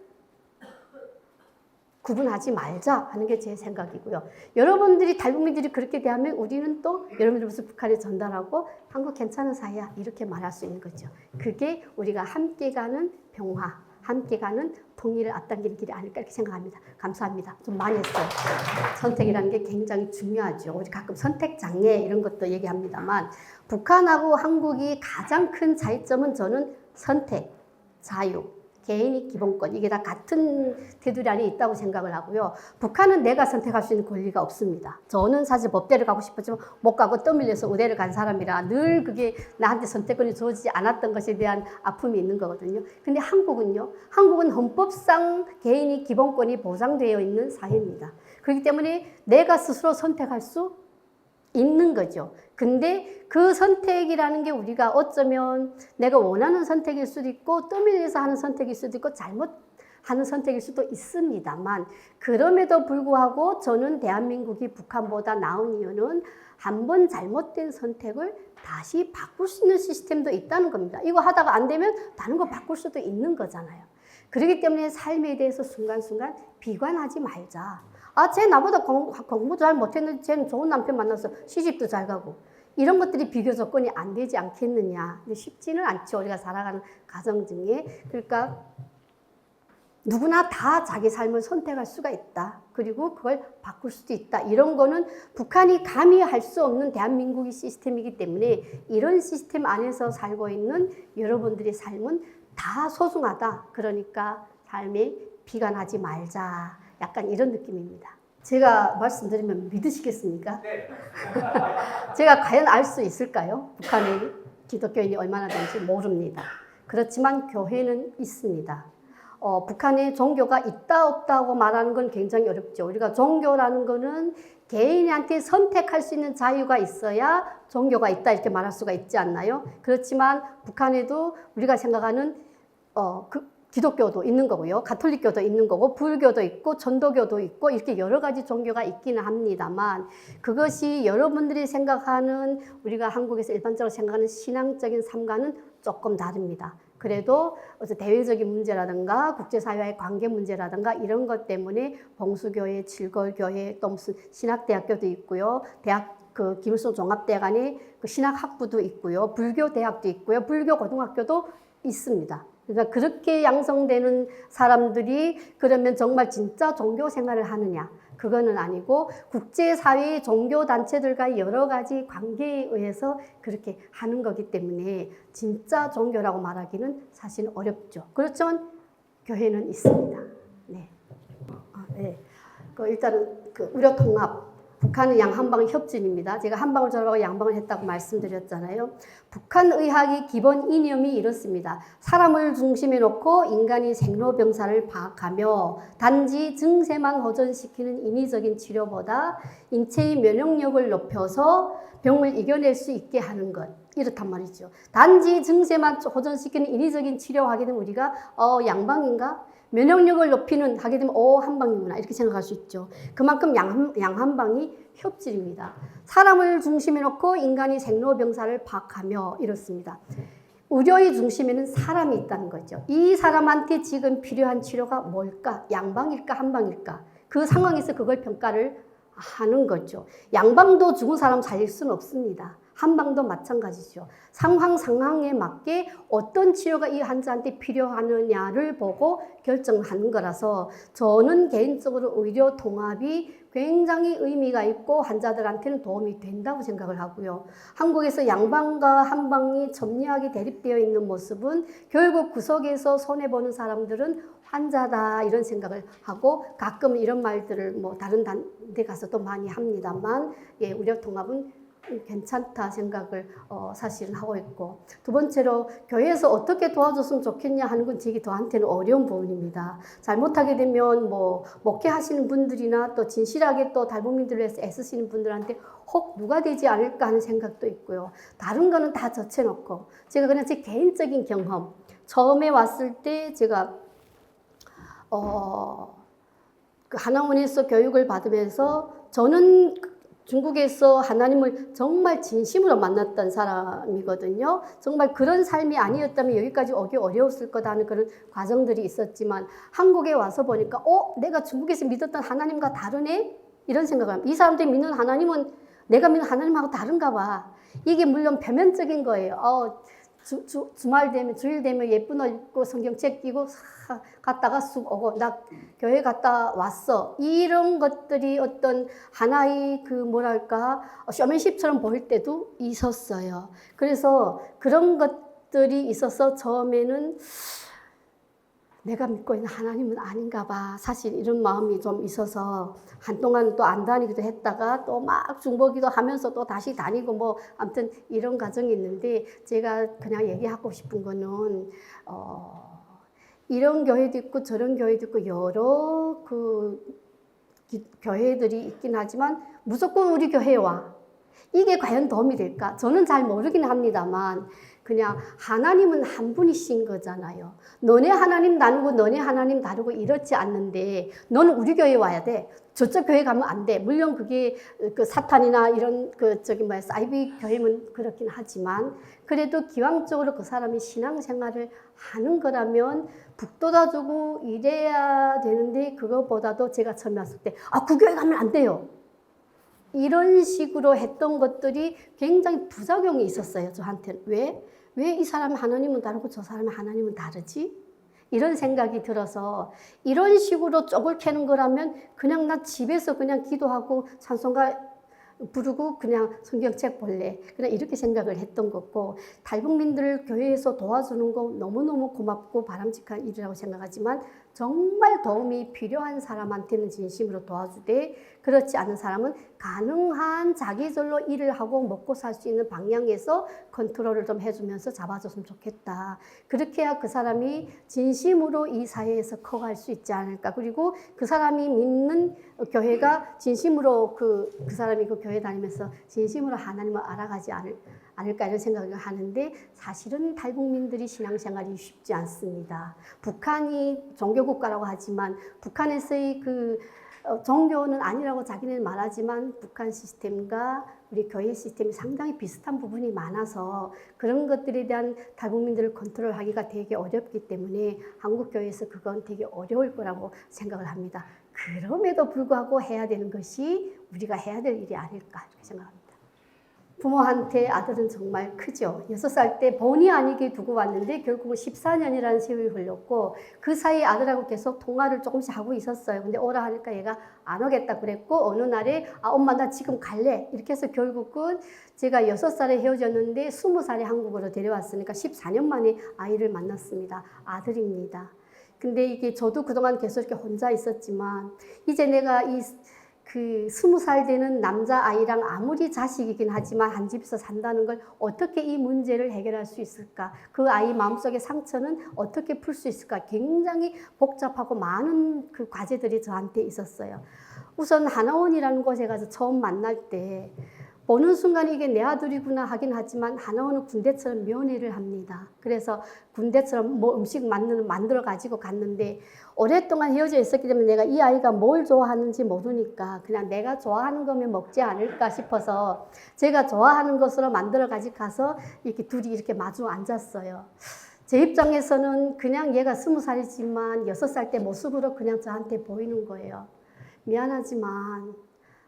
Speaker 1: 구분하지 말자 하는 게 제 생각이고요. 여러분들이 탈북민들이 그렇게 대하면 우리는 또 여러분들 모습 북한에 전달하고 한국 괜찮은 사이야 이렇게 말할 수 있는 거죠. 그게 우리가 함께 가는 평화, 함께 가는 통일을 앞당기는 길이 아닐까 이렇게 생각합니다. 감사합니다. 좀 많이 했어요. 선택이라는 게 굉장히 중요하죠. 우리 가끔 선택 장애 이런 것도 얘기합니다만 북한하고 한국이 가장 큰 차이점은 저는 선택, 자유, 개인의 기본권 이게 다 같은 테두리 안에 있다고 생각을 하고요. 북한은 내가 선택할 수 있는 권리가 없습니다. 저는 사실 법대를 가고 싶었지만 못 가고 떠밀려서 의대를 간 사람이라 늘 그게 나한테 선택권이 주어지지 않았던 것에 대한 아픔이 있는 거거든요. 근데 한국은요. 한국은 헌법상 개인의 기본권이 보장되어 있는 사회입니다. 그렇기 때문에 내가 스스로 선택할 수 있는 거죠. 근데 그 선택이라는 게 우리가 어쩌면 내가 원하는 선택일 수도 있고 떠밀려서 하는 선택일 수도 있고 잘못 하는 선택일 수도 있습니다만 그럼에도 불구하고 저는 대한민국이 북한보다 나은 이유는 한 번 잘못된 선택을 다시 바꿀 수 있는 시스템도 있다는 겁니다. 이거 하다가 안 되면 다른 거 바꿀 수도 있는 거잖아요. 그렇기 때문에 삶에 대해서 순간순간 비관하지 말자. 아, 쟤 나보다 공부 잘 못했는데 쟤는 좋은 남편 만나서 시집도 잘 가고. 이런 것들이 비교 조건이 안 되지 않겠느냐. 근데 쉽지는 않죠. 우리가 살아가는 가정 중에. 그러니까 누구나 다 자기 삶을 선택할 수가 있다. 그리고 그걸 바꿀 수도 있다. 이런 거는 북한이 감히 할 수 없는 대한민국의 시스템이기 때문에 이런 시스템 안에서 살고 있는 여러분들의 삶은 다 소중하다. 그러니까 삶에 비관하지 말자. 약간 이런 느낌입니다. 제가 말씀드리면 믿으시겠습니까? 네. 제가 과연 알 수 있을까요? 북한의 기독교인이 얼마나 되는지 모릅니다. 그렇지만 교회는 있습니다. 북한에 종교가 있다 없다고 말하는 건 굉장히 어렵죠. 우리가 종교라는 거는 개인한테 선택할 수 있는 자유가 있어야 종교가 있다 이렇게 말할 수가 있지 않나요? 그렇지만 북한에도 우리가 생각하는 기독교도 있는 거고요. 가톨릭교도 있는 거고 불교도 있고 전도교도 있고 이렇게 여러 가지 종교가 있기는 합니다만 그것이 여러분들이 생각하는 우리가 한국에서 일반적으로 생각하는 신앙적인 삶과는 조금 다릅니다. 그래도 어떤 대외적인 문제라든가 국제사회와의 관계 문제라든가 이런 것 때문에 봉수교회, 칠걸교회 또 무슨 신학대학교도 있고요. 김일성 종합대학 안에 그 신학학부도 있고요. 불교대학도 있고요. 불교고등학교도 있습니다. 그러니까 그렇게 양성되는 사람들이 그러면 정말 진짜 종교 생활을 하느냐? 그거는 아니고 국제사회의 종교단체들과 여러 가지 관계에 의해서 그렇게 하는 거기 때문에 진짜 종교라고 말하기는 사실 어렵죠. 그렇지만 교회는 있습니다. 네. 네. 일단은 우려통합. 북한은 양한방 협진입니다. 제가 한방을 졸업하고 양방을 했다고 말씀드렸잖아요. 북한 의학의 기본 이념이 이렇습니다. 사람을 중심에 놓고 인간이 생로병사를 파악하며 단지 증세만 호전시키는 인위적인 치료보다 인체의 면역력을 높여서 병을 이겨낼 수 있게 하는 것. 이렇단 말이죠. 단지 증세만 호전시키는 인위적인 치료하게 되면 우리가 양방인가? 면역력을 높이는 하게 되면 한방이구나 이렇게 생각할 수 있죠. 그만큼 양한방이 협진입니다. 사람을 중심에 놓고 인간이 생로병사를 파악하며 이렇습니다. 의료의 중심에는 사람이 있다는 거죠. 이 사람한테 지금 필요한 치료가 뭘까? 양방일까? 한방일까? 그 상황에서 그걸 평가를 하는 거죠. 양방도 죽은 사람 살릴 수는 없습니다. 한방도 마찬가지죠. 상황에 맞게 어떤 치료가 이 환자한테 필요하느냐를 보고 결정하는 거라서 저는 개인적으로 의료 통합이 굉장히 의미가 있고 환자들한테는 도움이 된다고 생각을 하고요. 한국에서 양방과 한방이 첨예하게 대립되어 있는 모습은 결국 구석에서 손해보는 사람들은 환자다 이런 생각을 하고 가끔 이런 말들을 다른 데 가서도 많이 합니다만 의료 통합은 괜찮다 생각을 사실은 하고 있고 두 번째로 교회에서 어떻게 도와줬으면 좋겠냐 하는 건 저한테는 어려운 부분입니다. 잘못하게 되면 목회하시는 분들이나 또 진실하게 또 달국민들을 위해서 애쓰시는 분들한테 혹 누가 되지 않을까 하는 생각도 있고요. 다른 거는 다 젖혀놓고 제가 그냥 제 개인적인 경험 처음에 왔을 때 제가 그 하나원에서 교육을 받으면서 저는 중국에서 하나님을 정말 진심으로 만났던 사람이거든요. 정말 그런 삶이 아니었다면 여기까지 오기 어려웠을 거다는 그런 과정들이 있었지만 한국에 와서 보니까 내가 중국에서 믿었던 하나님과 다르네? 이런 생각을 합니다. 이 사람들이 믿는 하나님은 내가 믿는 하나님하고 다른가 봐. 이게 물론 표면적인 거예요. 주말 되면 주일 되면 예쁜 옷 입고 성경책 끼고 갔다가 쑥 오고 나 교회 갔다 왔어 이런 것들이 어떤 하나의 쇼맨십처럼 보일 때도 있었어요. 그래서 그런 것들이 있어서 처음에는 내가 믿고 있는 하나님은 아닌가 봐. 사실 이런 마음이 좀 있어서 한동안 또 안 다니기도 했다가 또 막 중보기도 하면서 또 다시 다니고 아무튼 이런 과정이 있는데 제가 그냥 얘기하고 싶은 거는 이런 교회도 있고 저런 교회도 있고 여러 교회들이 있긴 하지만 무조건 우리 교회에 와. 이게 과연 도움이 될까? 저는 잘 모르긴 합니다만 그냥 하나님은 한 분이신 거잖아요. 너네 하나님 나누고 너네 하나님 다르고 이렇지 않는데 너는 우리 교회 와야 돼. 저쪽 교회 가면 안 돼. 물론 그게 그 사탄이나 이런 사이비 교회는 그렇긴 하지만 그래도 기왕적으로 그 사람이 신앙생활을 하는 거라면 북돋아주고 이래야 되는데 그거보다도 제가 처음에 왔을 때 그 교회 가면 안 돼요. 이런 식으로 했던 것들이 굉장히 부작용이 있었어요. 저한테는. 왜 이 사람 하나님은 다르고 저 사람 하나님은 다르지? 이런 생각이 들어서 이런 식으로 쪽을 캐는 거라면 그냥 나 집에서 그냥 기도하고 찬송가 부르고 그냥 성경책 볼래. 그냥 이렇게 생각을 했던 거고 탈북민들을 교회에서 도와주는 거 너무너무 고맙고 바람직한 일이라고 생각하지만 정말 도움이 필요한 사람한테는 진심으로 도와주되 그렇지 않은 사람은 가능한 자기절로 일을 하고 먹고 살 수 있는 방향에서 컨트롤을 좀 해주면서 잡아줬으면 좋겠다. 그렇게 해야 그 사람이 진심으로 이 사회에서 커갈 수 있지 않을까. 그리고 그 사람이 믿는 교회가 진심으로 그 사람이 그 교회 다니면서 진심으로 하나님을 알아가지 않을까 이런 생각을 하는데 사실은 탈북민들이 신앙생활이 쉽지 않습니다. 북한이 종교국가라고 하지만 북한에서의 그 종교는 아니라고 자기는 말하지만 북한 시스템과 우리 교회 시스템이 상당히 비슷한 부분이 많아서 그런 것들에 대한 탈북민들을 컨트롤하기가 되게 어렵기 때문에 한국 교회에서 그건 되게 어려울 거라고 생각을 합니다. 그럼에도 불구하고 해야 되는 것이 우리가 해야 될 일이 아닐까 이렇게 생각합니다. 부모한테 아들은 정말 크죠. 6살 때 본의 아니게 두고 왔는데 결국은 14년이라는 세월이 흘렀고 그 사이에 아들하고 계속 통화를 조금씩 하고 있었어요. 근데 오라 하니까 얘가 안 오겠다 그랬고 어느 날에 엄마 나 지금 갈래 이렇게 해서 결국은 제가 6살에 헤어졌는데 20살에 한국으로 데려왔으니까 14년 만에 아이를 만났습니다. 아들입니다. 근데 이게 저도 그동안 계속 이렇게 혼자 있었지만 이제 내가 그 20살 되는 남자아이랑 아무리 자식이긴 하지만 한 집에서 산다는 걸 어떻게 이 문제를 해결할 수 있을까? 그 아이 마음속의 상처는 어떻게 풀 수 있을까? 굉장히 복잡하고 많은 그 과제들이 저한테 있었어요. 우선 하나원이라는 곳에 가서 처음 만날 때 보는 순간 이게 내 아들이구나 하긴 하지만 하나원은 군대처럼 면회를 합니다. 그래서 군대처럼 뭐 음식 만들어 가지고 갔는데 오랫동안 헤어져 있었기 때문에 내가 이 아이가 뭘 좋아하는지 모르니까 그냥 내가 좋아하는 거면 먹지 않을까 싶어서 제가 좋아하는 것으로 만들어 가지고 가서 이렇게 둘이 이렇게 마주 앉았어요. 제 입장에서는 그냥 얘가 20살이지만 6살 때 모습으로 그냥 저한테 보이는 거예요. 미안하지만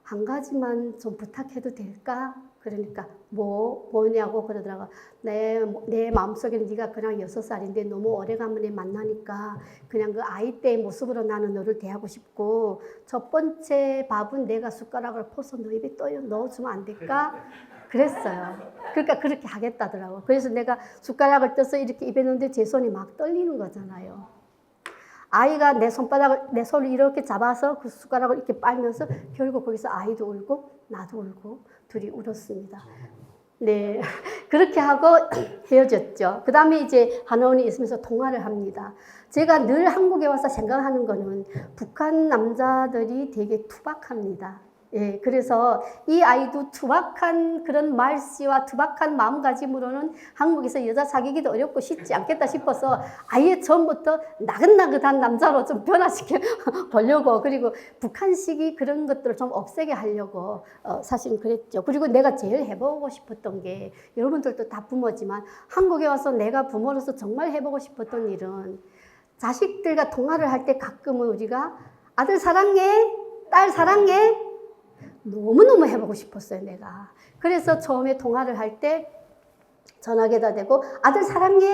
Speaker 1: 한 가지만 좀 부탁해도 될까? 그러니까 뭐냐고 그러더라고. 내 마음속에는 네가 그냥 6살인데 너무 오래간만에 만나니까 그냥 그 아이 때의 모습으로 나는 너를 대하고 싶고 첫 번째 밥은 내가 숟가락을 퍼서 너 입에 넣어주면 안 될까? 그랬어요. 그러니까 그렇게 하겠다더라고. 그래서 내가 숟가락을 떠서 이렇게 입에 넣는데 제 손이 막 떨리는 거잖아요. 아이가 내 손을 이렇게 잡아서 그 숟가락을 이렇게 빨면서 결국 거기서 아이도 울고 나도 울고 둘이 울었습니다. 네. 그렇게 하고 헤어졌죠. 그 다음에 이제 하나원이 있으면서 통화를 합니다. 제가 늘 한국에 와서 생각하는 거는 북한 남자들이 되게 투박합니다. 예, 그래서 이 아이도 투박한 그런 말씨와 투박한 마음가짐으로는 한국에서 여자 사귀기도 어렵고 쉽지 않겠다 싶어서 아예 처음부터 나긋나긋한 남자로 좀 변화시켜 보려고 그리고 북한식이 그런 것들을 좀 없애게 하려고 사실은 그랬죠. 그리고 내가 제일 해보고 싶었던 게 여러분들도 다 부모지만 한국에 와서 내가 부모로서 정말 해보고 싶었던 일은 자식들과 통화를 할 때 가끔은 우리가 아들 사랑해, 딸 사랑해 너무너무 해보고 싶었어요, 내가. 그래서 처음에 통화를 할 때 전화기에다 대고 아들 사랑해?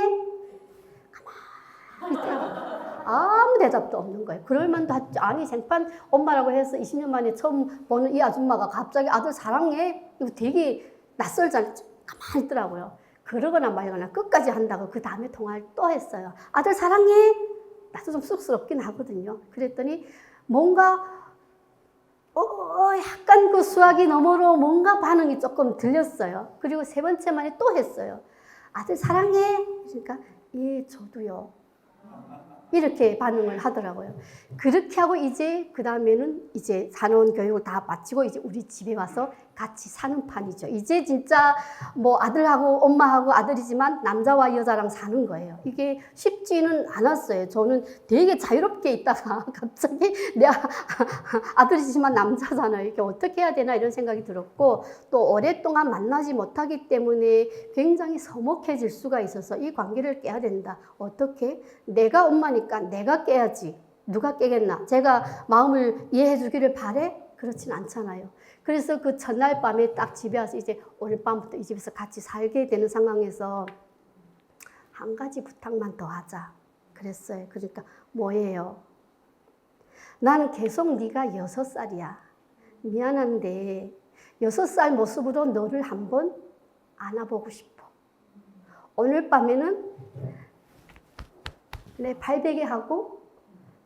Speaker 1: 가만히 있더라고요. 아무 대답도 없는 거예요. 그럴만도 하죠. 아니 생판 엄마라고 해서 20년 만에 처음 보는 이 아줌마가 갑자기 아들 사랑해? 이거 되게 낯설잖아요. 가만히 있더라고요. 그러거나 말거나 끝까지 한다고 그 다음에 통화를 또 했어요. 아들 사랑해? 나도 좀 쑥스럽긴 하거든요. 그랬더니 뭔가 약간 그 수화기 너머로 뭔가 반응이 조금 들렸어요. 그리고 세 번째 만에 또 했어요. 아들 사랑해? 그러니까 예, 저도요. 이렇게 반응을 하더라고요. 그렇게 하고 이제 그 다음에는 이제 산원 교육을 다 마치고 이제 우리 집에 와서 같이 사는 판이죠. 이제 진짜 뭐 아들하고 엄마하고 아들이지만 남자와 여자랑 사는 거예요. 이게 쉽지는 않았어요. 저는 되게 자유롭게 있다가 갑자기 내 아들이지만 남자잖아요. 이게 어떻게 해야 되나 이런 생각이 들었고, 또 오랫동안 만나지 못하기 때문에 굉장히 서먹해질 수가 있어서 이 관계를 깨야 된다. 어떻게? 내가 엄마니까 내가 깨야지. 누가 깨겠나? 제가 마음을 이해해 주기를 바래? 그렇진 않잖아요. 그래서 그 첫날 밤에 딱 집에 와서 이제 오늘 밤부터 이 집에서 같이 살게 되는 상황에서 한 가지 부탁만 더 하자 그랬어요. 그러니까 뭐예요? 나는 계속 네가 6살이야. 미안한데 6살 모습으로 너를 한번 안아보고 싶어. 오늘 밤에는 내 발베개 하고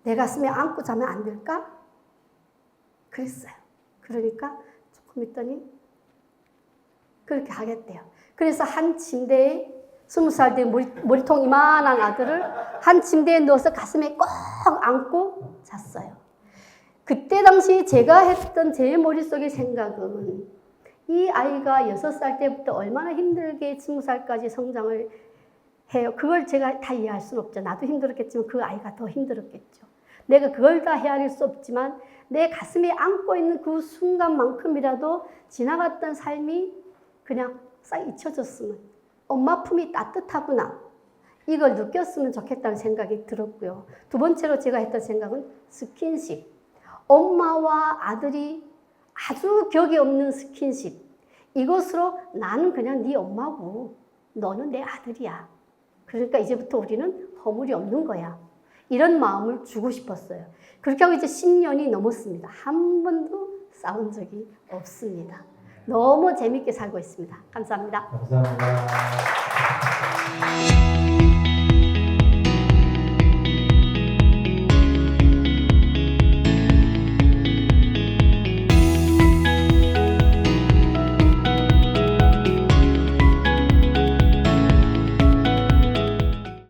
Speaker 1: 내 가슴에 안고 자면 안 될까? 그랬어요. 그러니까 조금 있더니 그렇게 하겠대요. 그래서 한 침대에 20살 된 머리통 이만한 아들을 한 침대에 넣어서 가슴에 꼭 안고 잤어요. 그때 당시 제가 했던 제 머릿속의 생각은 이 아이가 6살 때부터 얼마나 힘들게 20살까지 성장을 해요. 그걸 제가 다 이해할 수는 없죠. 나도 힘들었겠지만 그 아이가 더 힘들었겠죠. 내가 그걸 다 헤아릴 수 없지만 내 가슴에 안고 있는 그 순간만큼이라도 지나갔던 삶이 그냥 싹 잊혀졌으면, 엄마 품이 따뜻하구나 이걸 느꼈으면 좋겠다는 생각이 들었고요. 두 번째로 제가 했던 생각은 스킨십. 엄마와 아들이 아주 격이 없는 스킨십. 이것으로 나는 그냥 네 엄마고 너는 내 아들이야. 그러니까 이제부터 우리는 허물이 없는 거야. 이런 마음을 주고 싶었어요. 그렇게 하고 이제 10년이 넘었습니다. 한 번도 싸운 적이 없습니다. 너무 재밌게 살고 있습니다. 감사합니다.
Speaker 2: 감사합니다.